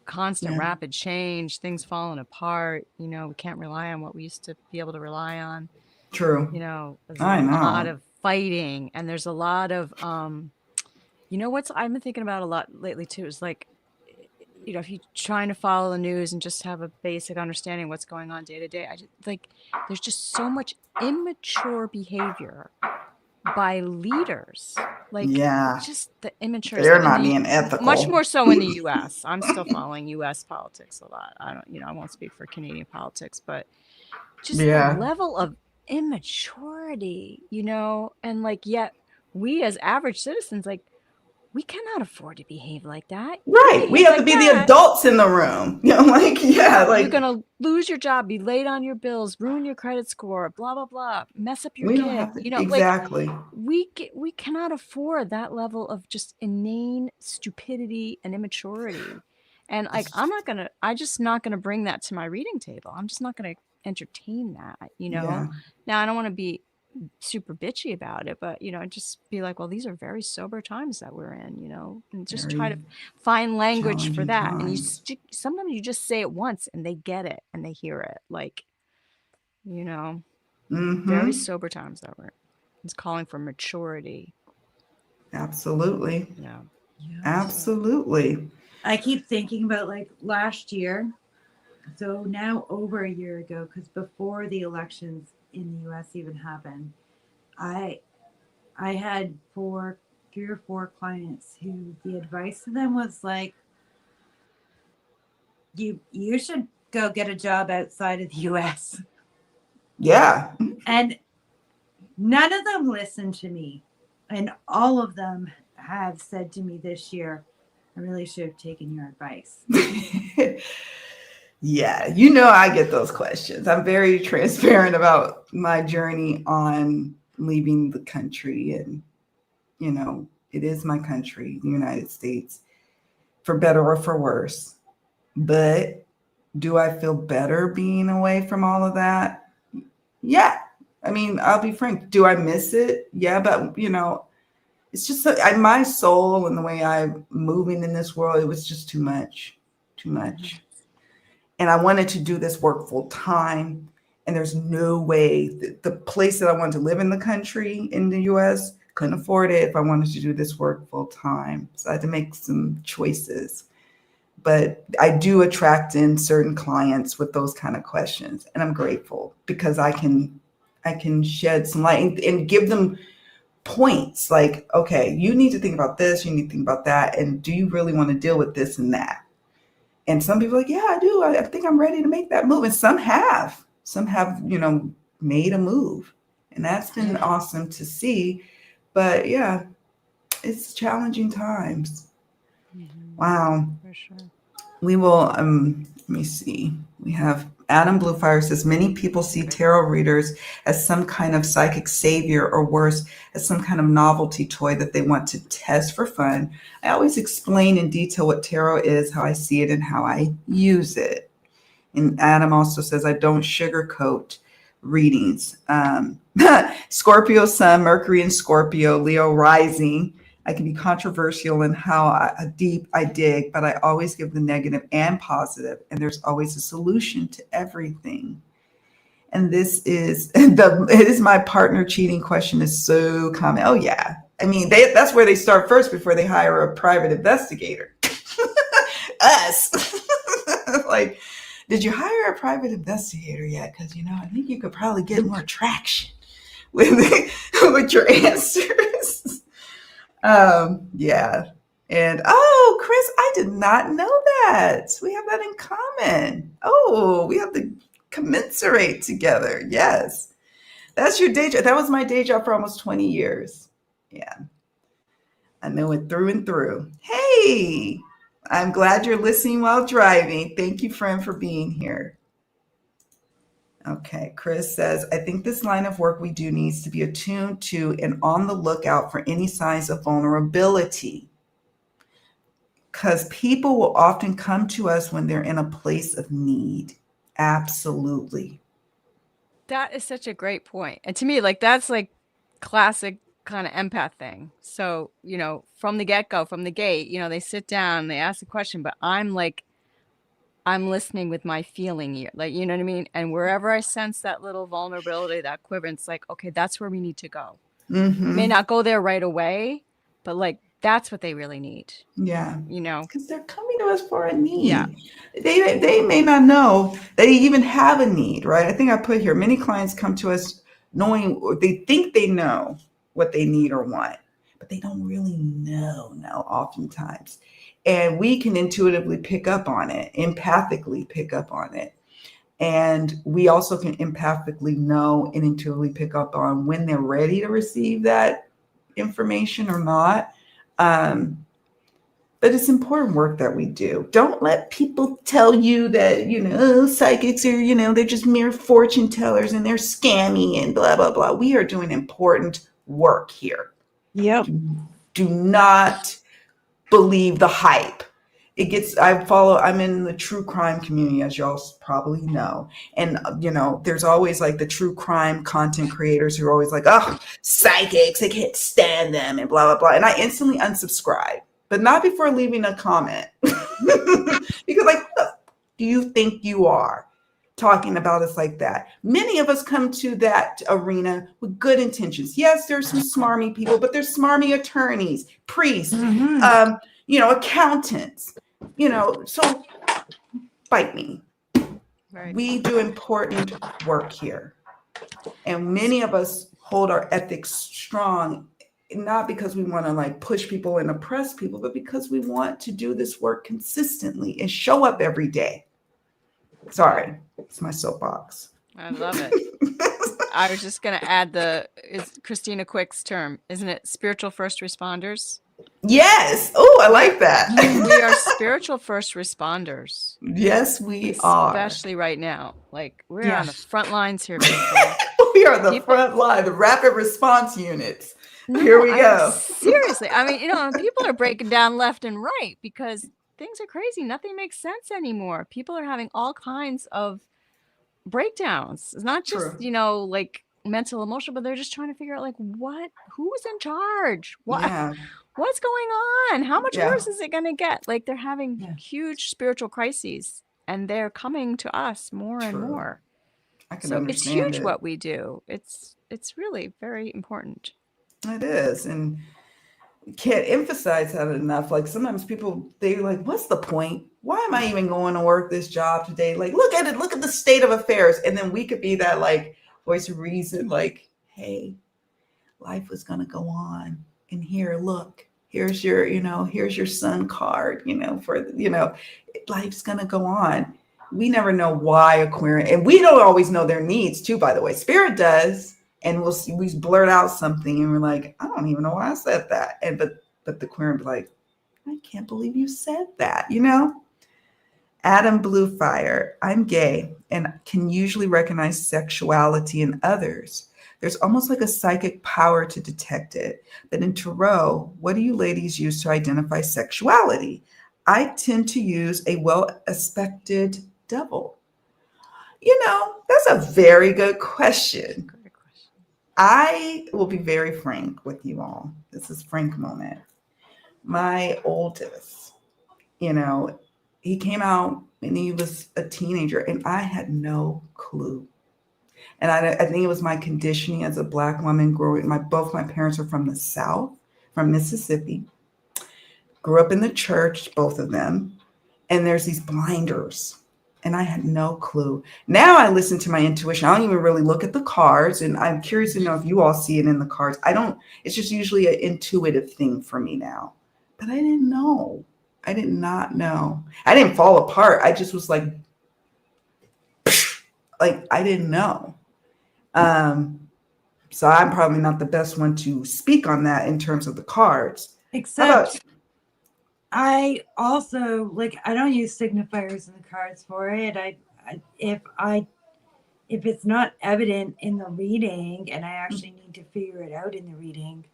constant rapid change, things falling apart. We can't rely on what we used to be able to rely on.
True.
There's a lot of fighting, and there's a lot of what's I've been thinking about a lot lately too is like, if you're trying to follow the news and just have a basic understanding of what's going on day to day, there's just so much immature behavior by leaders. Like, just the immature.
They're not being ethical.
Much more so in the U.S. I'm still following U.S. politics a lot. I don't, I won't speak for Canadian politics, but just the level of immaturity, and like, yet we as average citizens, like, we cannot afford to behave like that.
Right. We have to be the adults in the room. You're going
to lose your job, be late on your bills, ruin your credit score, blah, blah, blah, mess up your kid.
Don't have to, exactly.
Like, we cannot afford that level of just inane stupidity and immaturity. And like, I'm just not going to bring that to my reading table. I'm just not going to entertain that, Now, I don't want to be super bitchy about it, but just be like, well, these are very sober times that we're in, and just try to find language for that. Times. And sometimes you just say it once and they get it and they hear it, like, very sober times that we're in. It's calling for maturity.
Absolutely. Absolutely.
I keep thinking about like last year, so now over a year ago, because before the elections in the US even happened, I had 3 or 4 clients who the advice to them was like, you should go get a job outside of the US.
Yeah.
And none of them listened to me. And all of them have said to me this year, I really should have taken your advice.
Yeah, you know, I get those questions. I'm very transparent about my journey on leaving the country. And, you know, it is my country, the United States, for better or for worse. But do I feel better being away from all of that? Yeah. I mean, I'll be frank. Do I miss it? Yeah. But, you know, it's just my soul and the way I'm moving in this world, it was just too much, too much. And I wanted to do this work full time. And there's no way the place that I wanted to live in the country in the US couldn't afford it if I wanted to do this work full time. So I had to make some choices. But I do attract in certain clients with those kind of questions. And I'm grateful because I can shed some light and give them points like, okay, you need to think about this, you need to think about that. And do you really want to deal with this and that? And some people are like, yeah, I do. I think I'm ready to make that move. And some have, you know, made a move. And that's been awesome to see. But yeah, it's challenging times. Wow.
For sure.
We will, let me see. We have Adam Bluefire says many people see tarot readers as some kind of psychic savior or worse, as some kind of novelty toy that they want to test for fun. I always explain in detail what tarot is, how I see it, and how I use it. And Adam also says I don't sugarcoat readings. Scorpio Sun, Mercury in Scorpio, Leo rising. I can be controversial in how deep I dig, but I always give the negative and positive, and there's always a solution to everything. And this is it is my partner cheating question is so common. Oh yeah, I mean that's where they start first before they hire a private investigator. Us, like, did you hire a private investigator yet? Because you know I think you could probably get more traction with your answers. Yeah. And Chris, I did not know that. We have that in common. Oh, we have to commensurate together. Yes. That's your day job. That was my day job for almost 20 years. Yeah. I know it through and through. Hey, I'm glad you're listening while driving. Thank you, friend, for being here. Okay, Chris says, I think this line of work we do needs to be attuned to and on the lookout for any signs of vulnerability. Because people will often come to us when they're in a place of need. Absolutely.
That is such a great point. And to me, like, that's like classic kind of empath thing. So, you know, from the get-go, from the gate, you know, they sit down, they ask a question, but I'm like, I'm listening with my feeling ear, like, you know what I mean? And wherever I sense that little vulnerability, that quiver, it's like, okay, that's where we need to go.
Mm-hmm.
May not go there right away, but like, that's what they really need.
Yeah.
You know?
Because they're coming to us for a need.
Yeah.
They may not know they even have a need, right? I think I put here, many clients come to us knowing, they think they know what they need or want, but they don't really know now oftentimes. And we can intuitively pick up on it, empathically pick up on it. And we also can empathically know and intuitively pick up on when they're ready to receive that information or not. But it's important work that we do. Don't let people tell you that, you know, psychics are, you know, they're just mere fortune tellers and they're scammy and blah, blah, blah. We are doing important work here.
Yep.
Do not believe the hype. I'm in the true crime community, as y'all probably know. And, you know, there's always like the true crime content creators who are always like, oh, psychics, I can't stand them and blah, blah, blah. And I instantly unsubscribe, but not before leaving a comment. Because like, who do you think you are talking about us like that? Many of us come to that arena with good intentions. Yes, there's some smarmy people, but there's smarmy attorneys, priests, you know, accountants, you know, so bite me. Right. We do important work here. And many of us hold our ethics strong, not because we want to like push people and oppress people, but because we want to do this work consistently and show up every day. Sorry, it's my soapbox.
I love it. I was just going to add it's Christina Quick's term, isn't it? Spiritual first responders.
Yes. Oh, I like that.
We are spiritual first responders,
Yes, we are.
especially right now. Like, we're
Yeah.
on the front lines here, people.
We are the
People,
front line, the rapid response units. Here
no,
we
I
go.
seriously. I mean, people are breaking down left and right because things are crazy. Nothing makes sense anymore. People are having all kinds of breakdowns. It's not just,
True.
like mental, emotional, but they're just trying to figure out like who's in charge?
Yeah.
What's going on? How much
Yeah.
worse is it going to get? Like, they're having
Yeah.
huge spiritual crises and they're coming to us more and
True.
more.
I can
So it's
understand
huge
it.
what we do. It's really very important.
It is. And can't emphasize that enough. Like sometimes people, they're like, what's the point? Why am I even going to work this job today? Like, look at it, look at the state of affairs. And then we could be that like voice of reason, like, hey, life was going to go on. And here, look, here's your, here's your sun card, life's going to go on. We never know why Aquarian, and we don't always know their needs too, by the way. Spirit does, and we blurt out something and we're like, I don't even know why I said that. And but the Aquarian be like, I can't believe you said that. Adam Bluefire, I'm gay and can usually recognize sexuality in others. There's almost like a psychic power to detect it. But in tarot, what do you ladies use to identify sexuality? I tend to use a well-aspected devil. That's a very good question.
Good question.
I will be very frank with you all. This is frank moment. My oldest, you know, he came out and he was a teenager and I had no clue. And I think it was my conditioning as a Black woman growing. Both my parents are from the South, from Mississippi. Grew up in the church, both of them. And there's these blinders. And I had no clue. Now I listen to my intuition. I don't even really look at the cards. And I'm curious to know if you all see it in the cards. I don't, it's just usually an intuitive thing for me now. But I didn't know. I did not know. I didn't fall apart. I just was like I didn't know. So I'm probably not the best one to speak on that in terms of the cards.
Except I also I don't use signifiers in the cards for it. If it's not evident in the reading and I actually need to figure it out in the reading,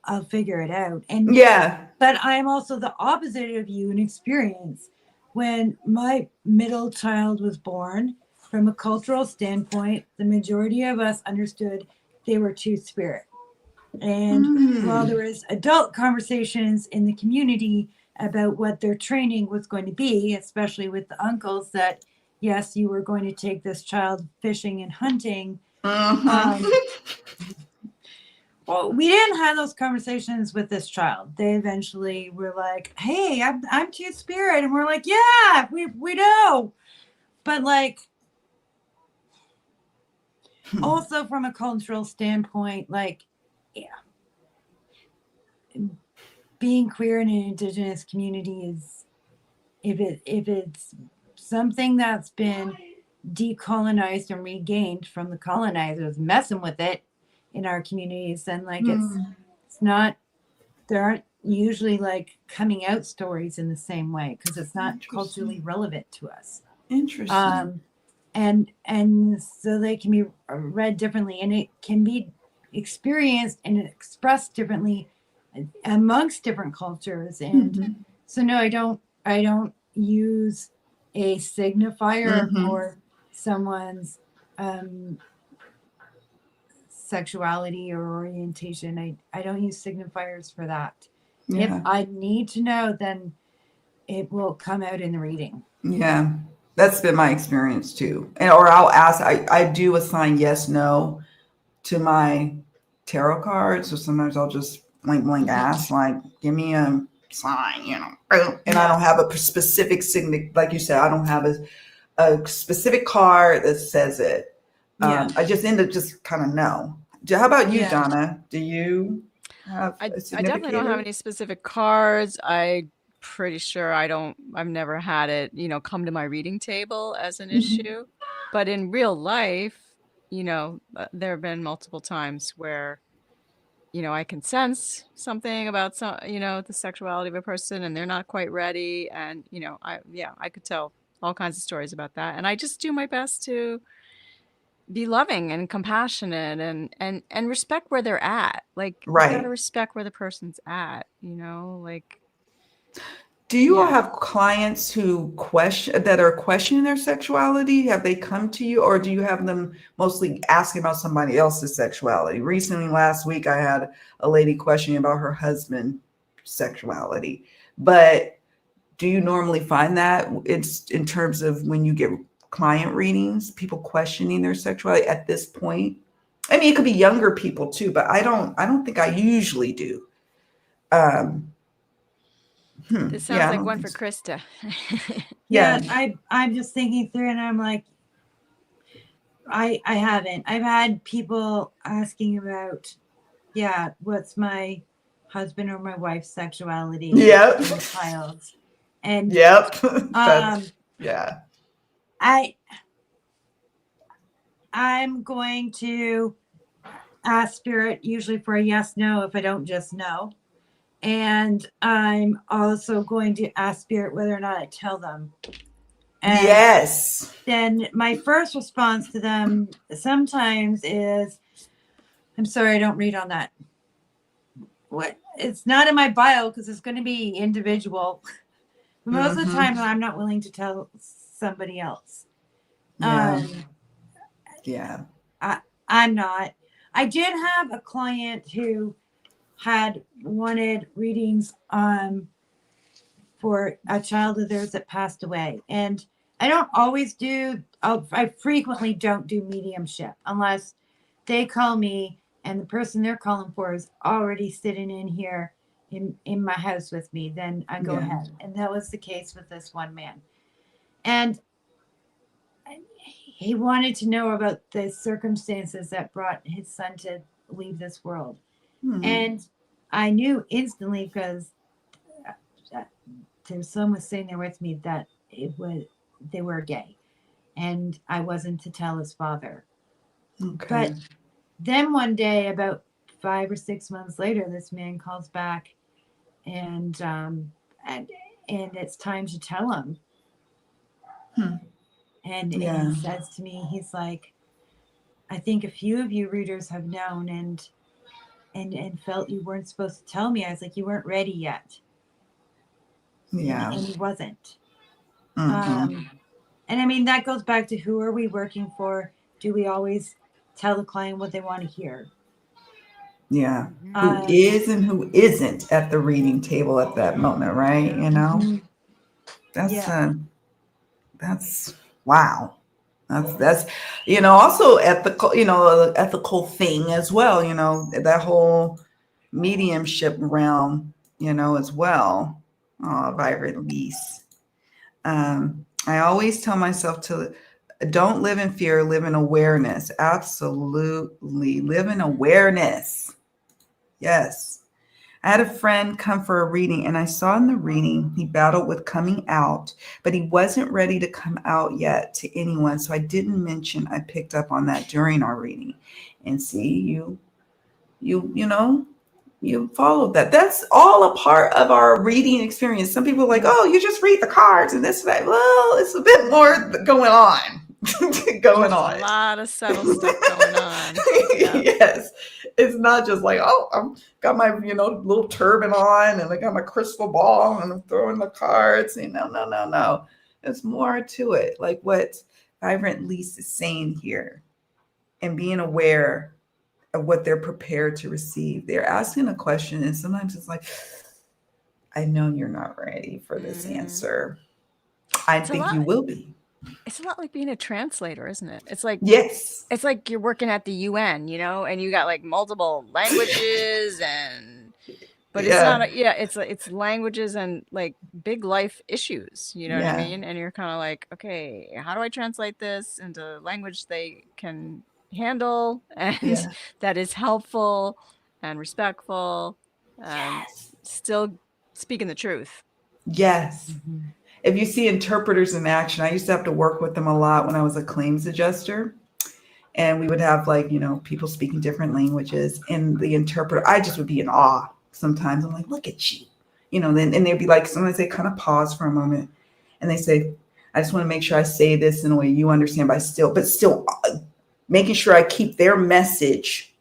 I'll figure it out. And
yeah,
but I'm also the opposite of you in experience. When my middle child was born, from a cultural standpoint, the majority of us understood they were two-spirit. And while there was adult conversations in the community about what their training was going to be, especially with the uncles, that yes, you were going to take this child fishing and hunting. Well, we didn't have those conversations with this child. They eventually were like, "Hey, I'm two spirit," and we're like, "Yeah, we know," but also from a cultural standpoint, yeah, being queer in an Indigenous community is if it's something that's been decolonized and regained from the colonizers messing with it in our communities, then it's not, there aren't usually coming out stories in the same way because it's not culturally relevant to us.
Interesting.
And so they can be read differently and it can be experienced and expressed differently amongst different cultures. And so no, I don't use a signifier for someone's sexuality or orientation. I don't use signifiers for that.
Yeah.
If I need to know, then it will come out in the reading.
Yeah. That's been my experience too. Or I'll ask, I do assign yes, no to my tarot cards. So sometimes I'll just blank ask, give me a sign, and I don't have a specific like you said, I don't have a specific card that says it. I just end up just kind of know. How about you, Donna? Do you have
I definitely don't have any specific cards. I'm pretty sure I've never had it, come to my reading table as an issue. But in real life, there have been multiple times where, I can sense something about the sexuality of a person and they're not quite ready. And, I could tell all kinds of stories about that. And I just do my best to be loving and compassionate and respect where they're at. Like, you got to
Right.
respect where the person's at, like,
Do you all
yeah.
have clients who that are questioning their sexuality? Have they come to you, or do you have them mostly asking about somebody else's sexuality? Recently, last week, I had a lady questioning about her husband's sexuality. But do you normally find that it's in terms of when you get client readings, people questioning their sexuality at this point? I mean, it could be younger people too, but I don't think I usually do. Um,
This
yeah,
sounds
I
like
don't
one
think
for
so.
Krista.
Yeah,
Yeah.
I'm just thinking through, and I'm like, I haven't. I've had people asking about, yeah, what's my husband or my wife's sexuality
Yep.
and child's, and
Yep.
um,
That's, yeah.
I I'm going to ask spirit usually for a yes no if I don't just know. And I'm also going to ask spirit whether or not I tell them. And
Yes.
then my first response to them sometimes is, I'm sorry, I don't read on that. What? It's not in my bio because it's going to be individual. Most of the time, I'm not willing to tell somebody else.
Yeah. Yeah.
I'm not. I did have a client who had wanted readings for a child of theirs that passed away. And I don't always do, I frequently don't do mediumship unless they call me and the person they're calling for is already sitting in here in my house with me. Then I go
Yeah.
ahead. And that was the case with this one man. And he wanted to know about the circumstances that brought his son to leave this world. And I knew instantly because their son was sitting there with me that they were gay, and I wasn't to tell his father.
Okay.
But then one day, about 5 or 6 months later, this man calls back, and and it's time to tell him. And
Yeah.
he says to me, he's like, I think a few of you readers have known and felt you weren't supposed to tell me. I was like, you weren't ready yet.
Yeah.
And he wasn't.
Mm-hmm.
And I mean, that goes back to who are we working for? Do we always tell the client what they want to hear?
Yeah. Who
Um,
is and who isn't at the reading table at that moment, right? You know,
mhm,
that's
yeah.
that's wow. That's also ethical, ethical thing as well, that whole mediumship realm, as well. Oh, vibrant lease. I always tell myself to don't live in fear, live in awareness. Absolutely. Live in awareness. Yes. I had a friend come for a reading, and I saw in the reading he battled with coming out, but he wasn't ready to come out yet to anyone. So I didn't mention I picked up on that during our reading. And see, you followed that. That's all a part of our reading experience. Some people are like, oh, you just read the cards and this and that. Well, it's a bit more going on. going
There's a
on.
lot of subtle stuff going on. Yeah.
Yes. It's not just like, oh, I'm got my, little turban on and I got my crystal ball and I'm throwing the cards. No, no, no, no. There's more to it. Like what Vibrant Lease is saying here and being aware of what they're prepared to receive. They're asking a question, and sometimes it's like, I know you're not ready for this answer. I
It's a
think
lot.
you will be.
It's a lot like being a translator, isn't it? It's like
Yes.
you're working at the UN, and you got like multiple languages but it's
Yeah.
not it's languages and like big life issues, you know what I
Yeah.
mean? And you're kind of like, okay, how do I translate this into language they can handle and
Yeah.
that is helpful and respectful and
Yes.
still speaking the truth.
Yes.
Mhm.
If you see interpreters in action, I used to have to work with them a lot when I was a claims adjuster. and we would have like, people speaking different languages, and the interpreter, I just would be in awe sometimes. I'm like, look at you, then, and they'd be like, sometimes they kind of pause for a moment and they say, I just want to make sure I say this in a way you understand, but still making sure I keep their message,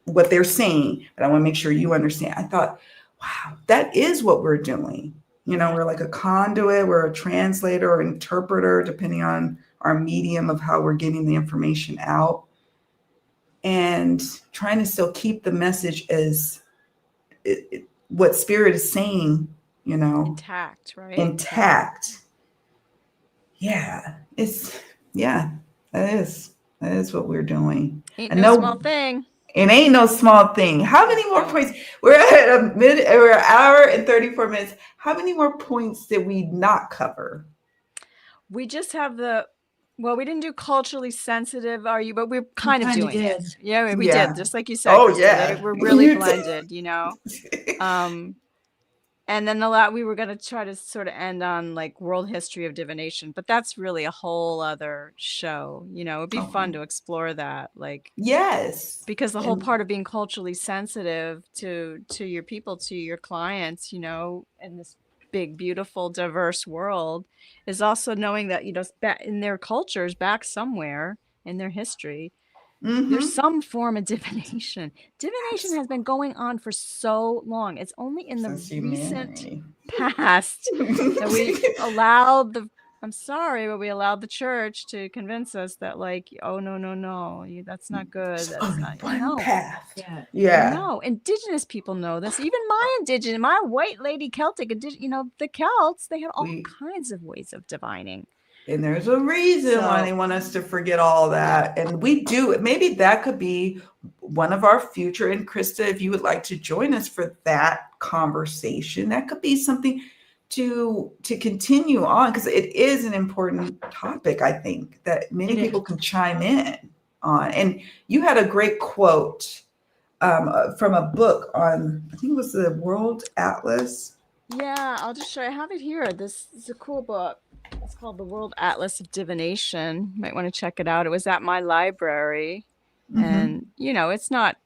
what they're saying, but I want to make sure you understand. I thought, wow, that is what we're doing. We're like a conduit, we're a translator or interpreter, depending on our medium of how we're getting the information out, and trying to still keep the message as what spirit is saying,
intact, right?
Intact. Yeah, that is what we're doing.
Ain't no small thing.
It ain't no small thing. How many more points? We're at we're an hour and 34 minutes. How many more points did we not cover?
We just have we didn't do culturally sensitive, but we're kind of doing it. Yeah, we did. Just like you said, Krista, yeah. We're really blended, And then we were going to try to sort of end on like world history of divination, but that's really a whole other show. It'd be fun to explore that. Like,
yes,
because the whole part of being culturally sensitive to your people, to your clients, in this big, beautiful, diverse world, is also knowing that, in their cultures back somewhere in their history, there's some form of divination. Divination has been going on for so long. It's only in the recent past that we allowed we allowed the church to convince us that, like, oh, no, that's not good. That's not
one path.
Yeah. No, indigenous people know this. Even my white lady Celtic, the Celts, they had all kinds of ways of divining.
And there's a reason why they want us to forget all that. And we do. Maybe that could be one of our future. And Krista, if you would like to join us for that conversation, that could be something to continue on, because it is an important topic, I think, that many people can chime in on. And you had a great quote from a book on, I think it was the World Atlas.
Yeah, I'll just show you. I have it here. This is a cool book. It's called The World Atlas of Divination. You might want to check it out. It was at my library. And, it's not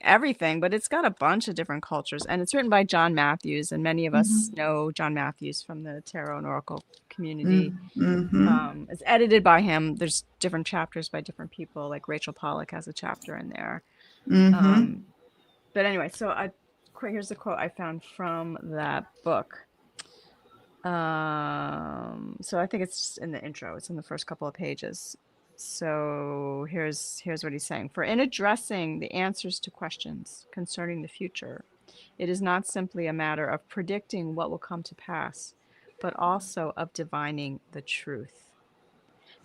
everything, but it's got a bunch of different cultures. And it's written by John Matthews. And many of us know John Matthews from the Tarot and Oracle community. It's edited by him. There's different chapters by different people. Like Rachel Pollack has a chapter in there. But anyway, so here's the quote I found from that book. So I think it's in the intro. It's in the first couple of pages. So here's what he's saying. For in addressing the answers to questions concerning the future, it is not simply a matter of predicting what will come to pass, but also of divining the truth.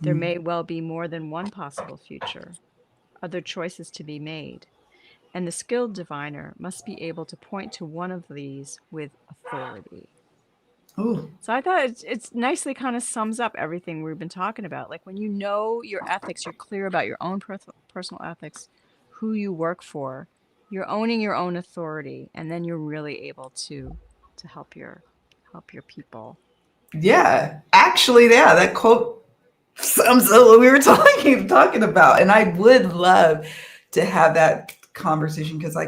There may well be more than one possible future, other choices to be made, and the skilled diviner must be able to point to one of these with authority.
Ooh.
So I thought it's nicely kind of sums up everything we've been talking about. Like, when you know your ethics, you're clear about your own personal ethics, who you work for, you're owning your own authority, and then you're really able to help your people.
Yeah, actually, that quote sums up what we were talking about, and I would love to have that conversation, because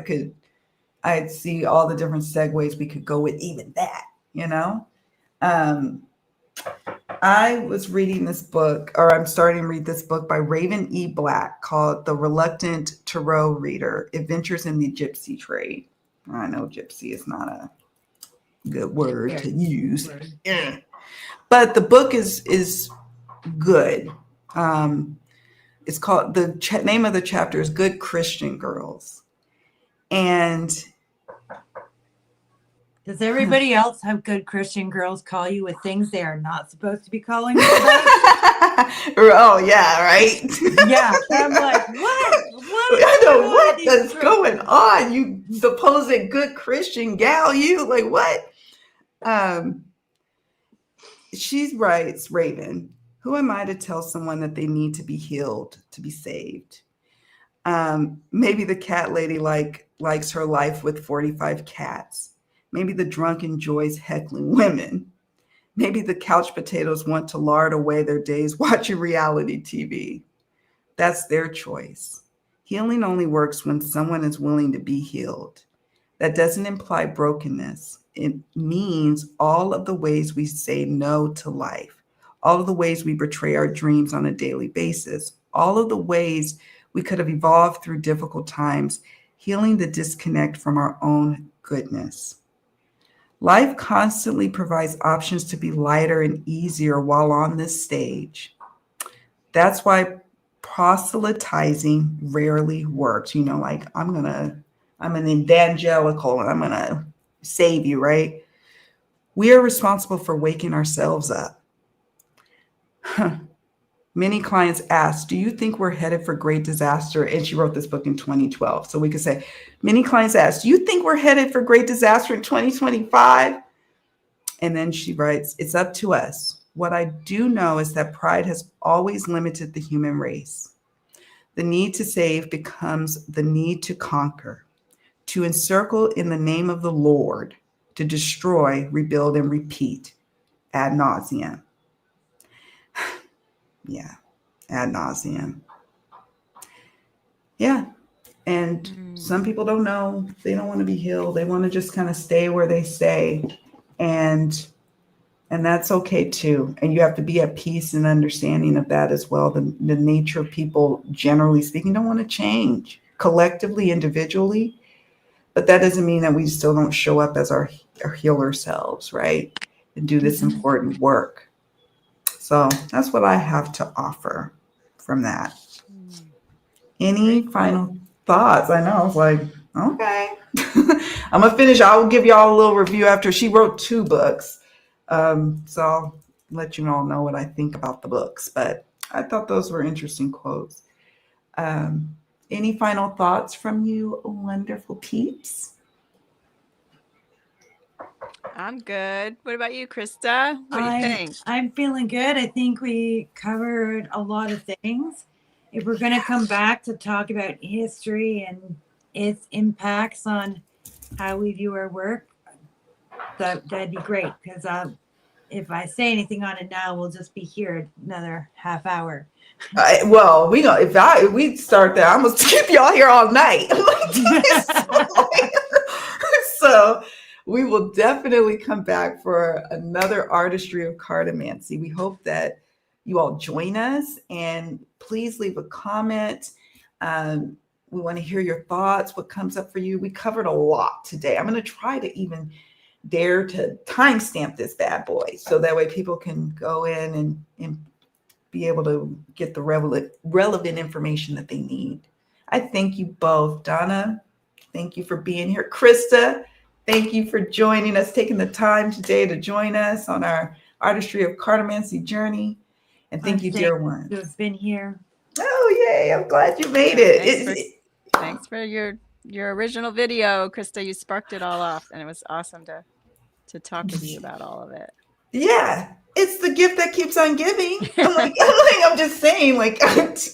I'd see all the different segues we could go with even that. I was reading this book, or I'm starting to read this book by Raven E. Black, called The Reluctant Tarot Reader, Adventures in the Gypsy Trade. I know gypsy is not a good word to use. But the book is good. It's called, the name of the chapter is Good Christian Girls. And
does everybody else have good Christian girls call you with things they are not supposed to be calling you about?
Oh, yeah, right?
Yeah. I'm like, what?
I know, what is going on? You supposed good Christian gal, you? Like, what? She writes, Raven, who am I to tell someone that they need to be healed, to be saved? Maybe the cat lady likes her life with 45 cats. Maybe the drunk enjoys heckling women. Maybe the couch potatoes want to lard away their days watching reality TV. That's their choice. Healing only works when someone is willing to be healed. That doesn't imply brokenness. It means all of the ways we say no to life, all of the ways we betray our dreams on a daily basis, all of the ways we could have evolved through difficult times, healing the disconnect from our own goodness. Life constantly provides options to be lighter and easier while on this stage. That's why proselytizing rarely works. Like I'm an evangelical and I'm gonna save you, right? We are responsible for waking ourselves up. Many clients ask, do you think we're headed for great disaster? And she wrote this book in 2012. So we could say, many clients ask, do you think we're headed for great disaster in 2025? And then she writes, it's up to us. What I do know is that pride has always limited the human race. The need to save becomes the need to conquer, to encircle in the name of the Lord, to destroy, rebuild, and repeat ad nauseum. Yeah, ad nauseum. Yeah. And some people don't know. They don't want to be healed. They want to just kind of stay where they stay. And that's okay too. And you have to be at peace and understanding of that as well. The nature of people, generally speaking, don't want to change collectively, individually. But that doesn't mean that we still don't show up as our healer selves, right? And do this important work. So that's what I have to offer from that. Any final thoughts? I know. I was like, okay. I'm going to finish. I will give y'all a little review after. She wrote 2 books. So I'll let you all know what I think about the books. But I thought those were interesting quotes. Any final thoughts from you, wonderful peeps?
I'm good. What about you, Krista? What do you think?
I'm feeling good. I think we covered a lot of things. If we're going to come back to talk about history and its impacts on how we view our work, that'd be great. Because if I say anything on it now, we'll just be here another half hour.
Well, if we start that, I'm gonna keep y'all here all night. So we will definitely come back for another Artistry of Cartomancy. We hope that you all join us, and please leave a comment. We want to hear your thoughts, what comes up for you. We covered a lot today. I'm going to try to even dare to timestamp this bad boy, so that way people can go in and be able to get the relevant information that they need. I thank you both. Donna, thank you for being here. Krista, thank you for joining us, taking the time today to join us on our Artistry of Cartomancy journey. And thank you, dear one.
Who've been here.
Oh, yay. I'm glad you made it.
Thanks for your original video, Krista. You sparked it all off, and it was awesome to talk with you about all of it.
Yeah, it's the gift that keeps on giving. I'm just saying,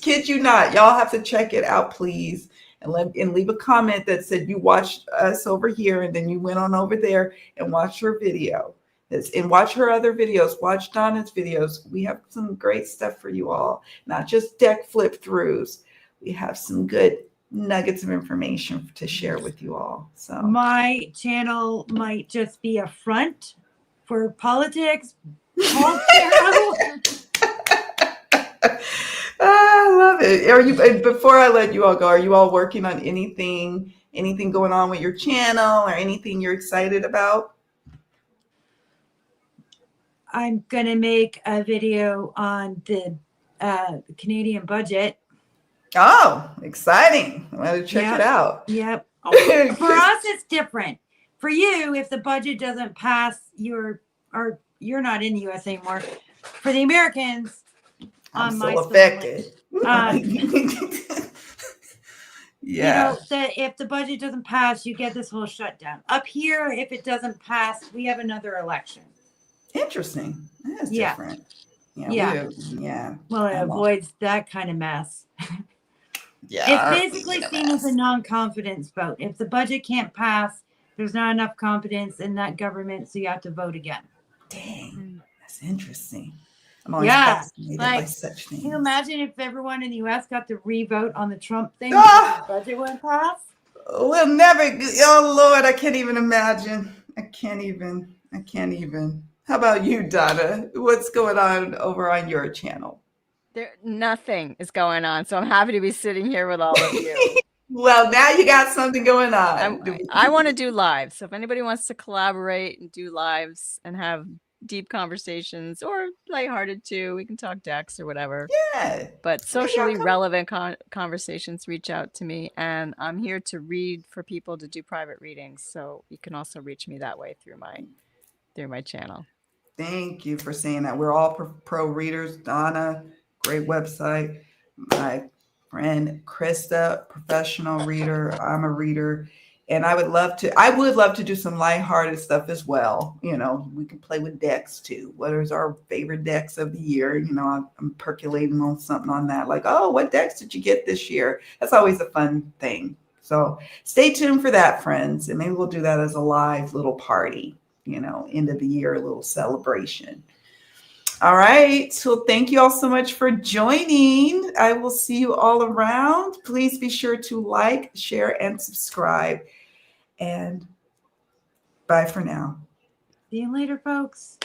kid you not, y'all have to check it out, please. And leave a comment that said you watched us over here and then you went on over there and watched her video. And watch her other videos. Watch Donna's videos. We have some great stuff for you all, not just deck flip throughs. We have some good nuggets of information to share with you all. So
my channel might just be a front for politics.
I love it. Before I let you all go, are you all working on anything going on with your channel or anything you're excited about?
I'm gonna make a video on the Canadian budget.
Oh, exciting. I'm going to check it out.
Yep. For us, it's different. For you, if the budget doesn't pass, you're not in the US anymore. For the Americans,
I'm so affected.
Yeah. If the budget doesn't pass, you get this whole shutdown. Up here, if it doesn't pass, we have another election.
Interesting. That's different. Yeah.
Well, it avoids that kind of mess.
Yeah.
It's basically seen as a non-confidence vote. If the budget can't pass, there's not enough confidence in that government, so you have to vote again.
Dang, that's interesting. I'm always
Yeah,
fascinated by
like,
such things.
can you imagine if everyone in the U.S. got to re-vote on the Trump thing
Ah!
because the budget went past?
We'll never. Oh Lord, I can't even imagine. I can't even. How about you, Donna? What's going on over on your channel?
Nothing is going on, so I'm happy to be sitting here with all of you.
Well, now you got something going on.
I want to do lives. So if anybody wants to collaborate and do lives and have deep conversations or lighthearted too, we can talk decks or whatever.
Yeah.
But
Maybe I'll
socially
come.
relevant conversations, reach out to me. And I'm here to read for people to do private readings. So you can also reach me that way through my channel.
Thank you for saying that. We're all pro readers. Donna, great website. My friend Krista, professional reader. I'm a reader. And I would love to do some lighthearted stuff as well. You know, we can play with decks too. What is our favorite decks of the year? You know, I'm percolating on something on that. Like, oh, what decks did you get this year? That's always a fun thing. So stay tuned for that, friends. And maybe we'll do that as a live little party, you know, end of the year, a little celebration. All right. So thank you all so much for joining. I will see you all around. Please be sure to like, share, and subscribe. And bye for now.
See you later, folks.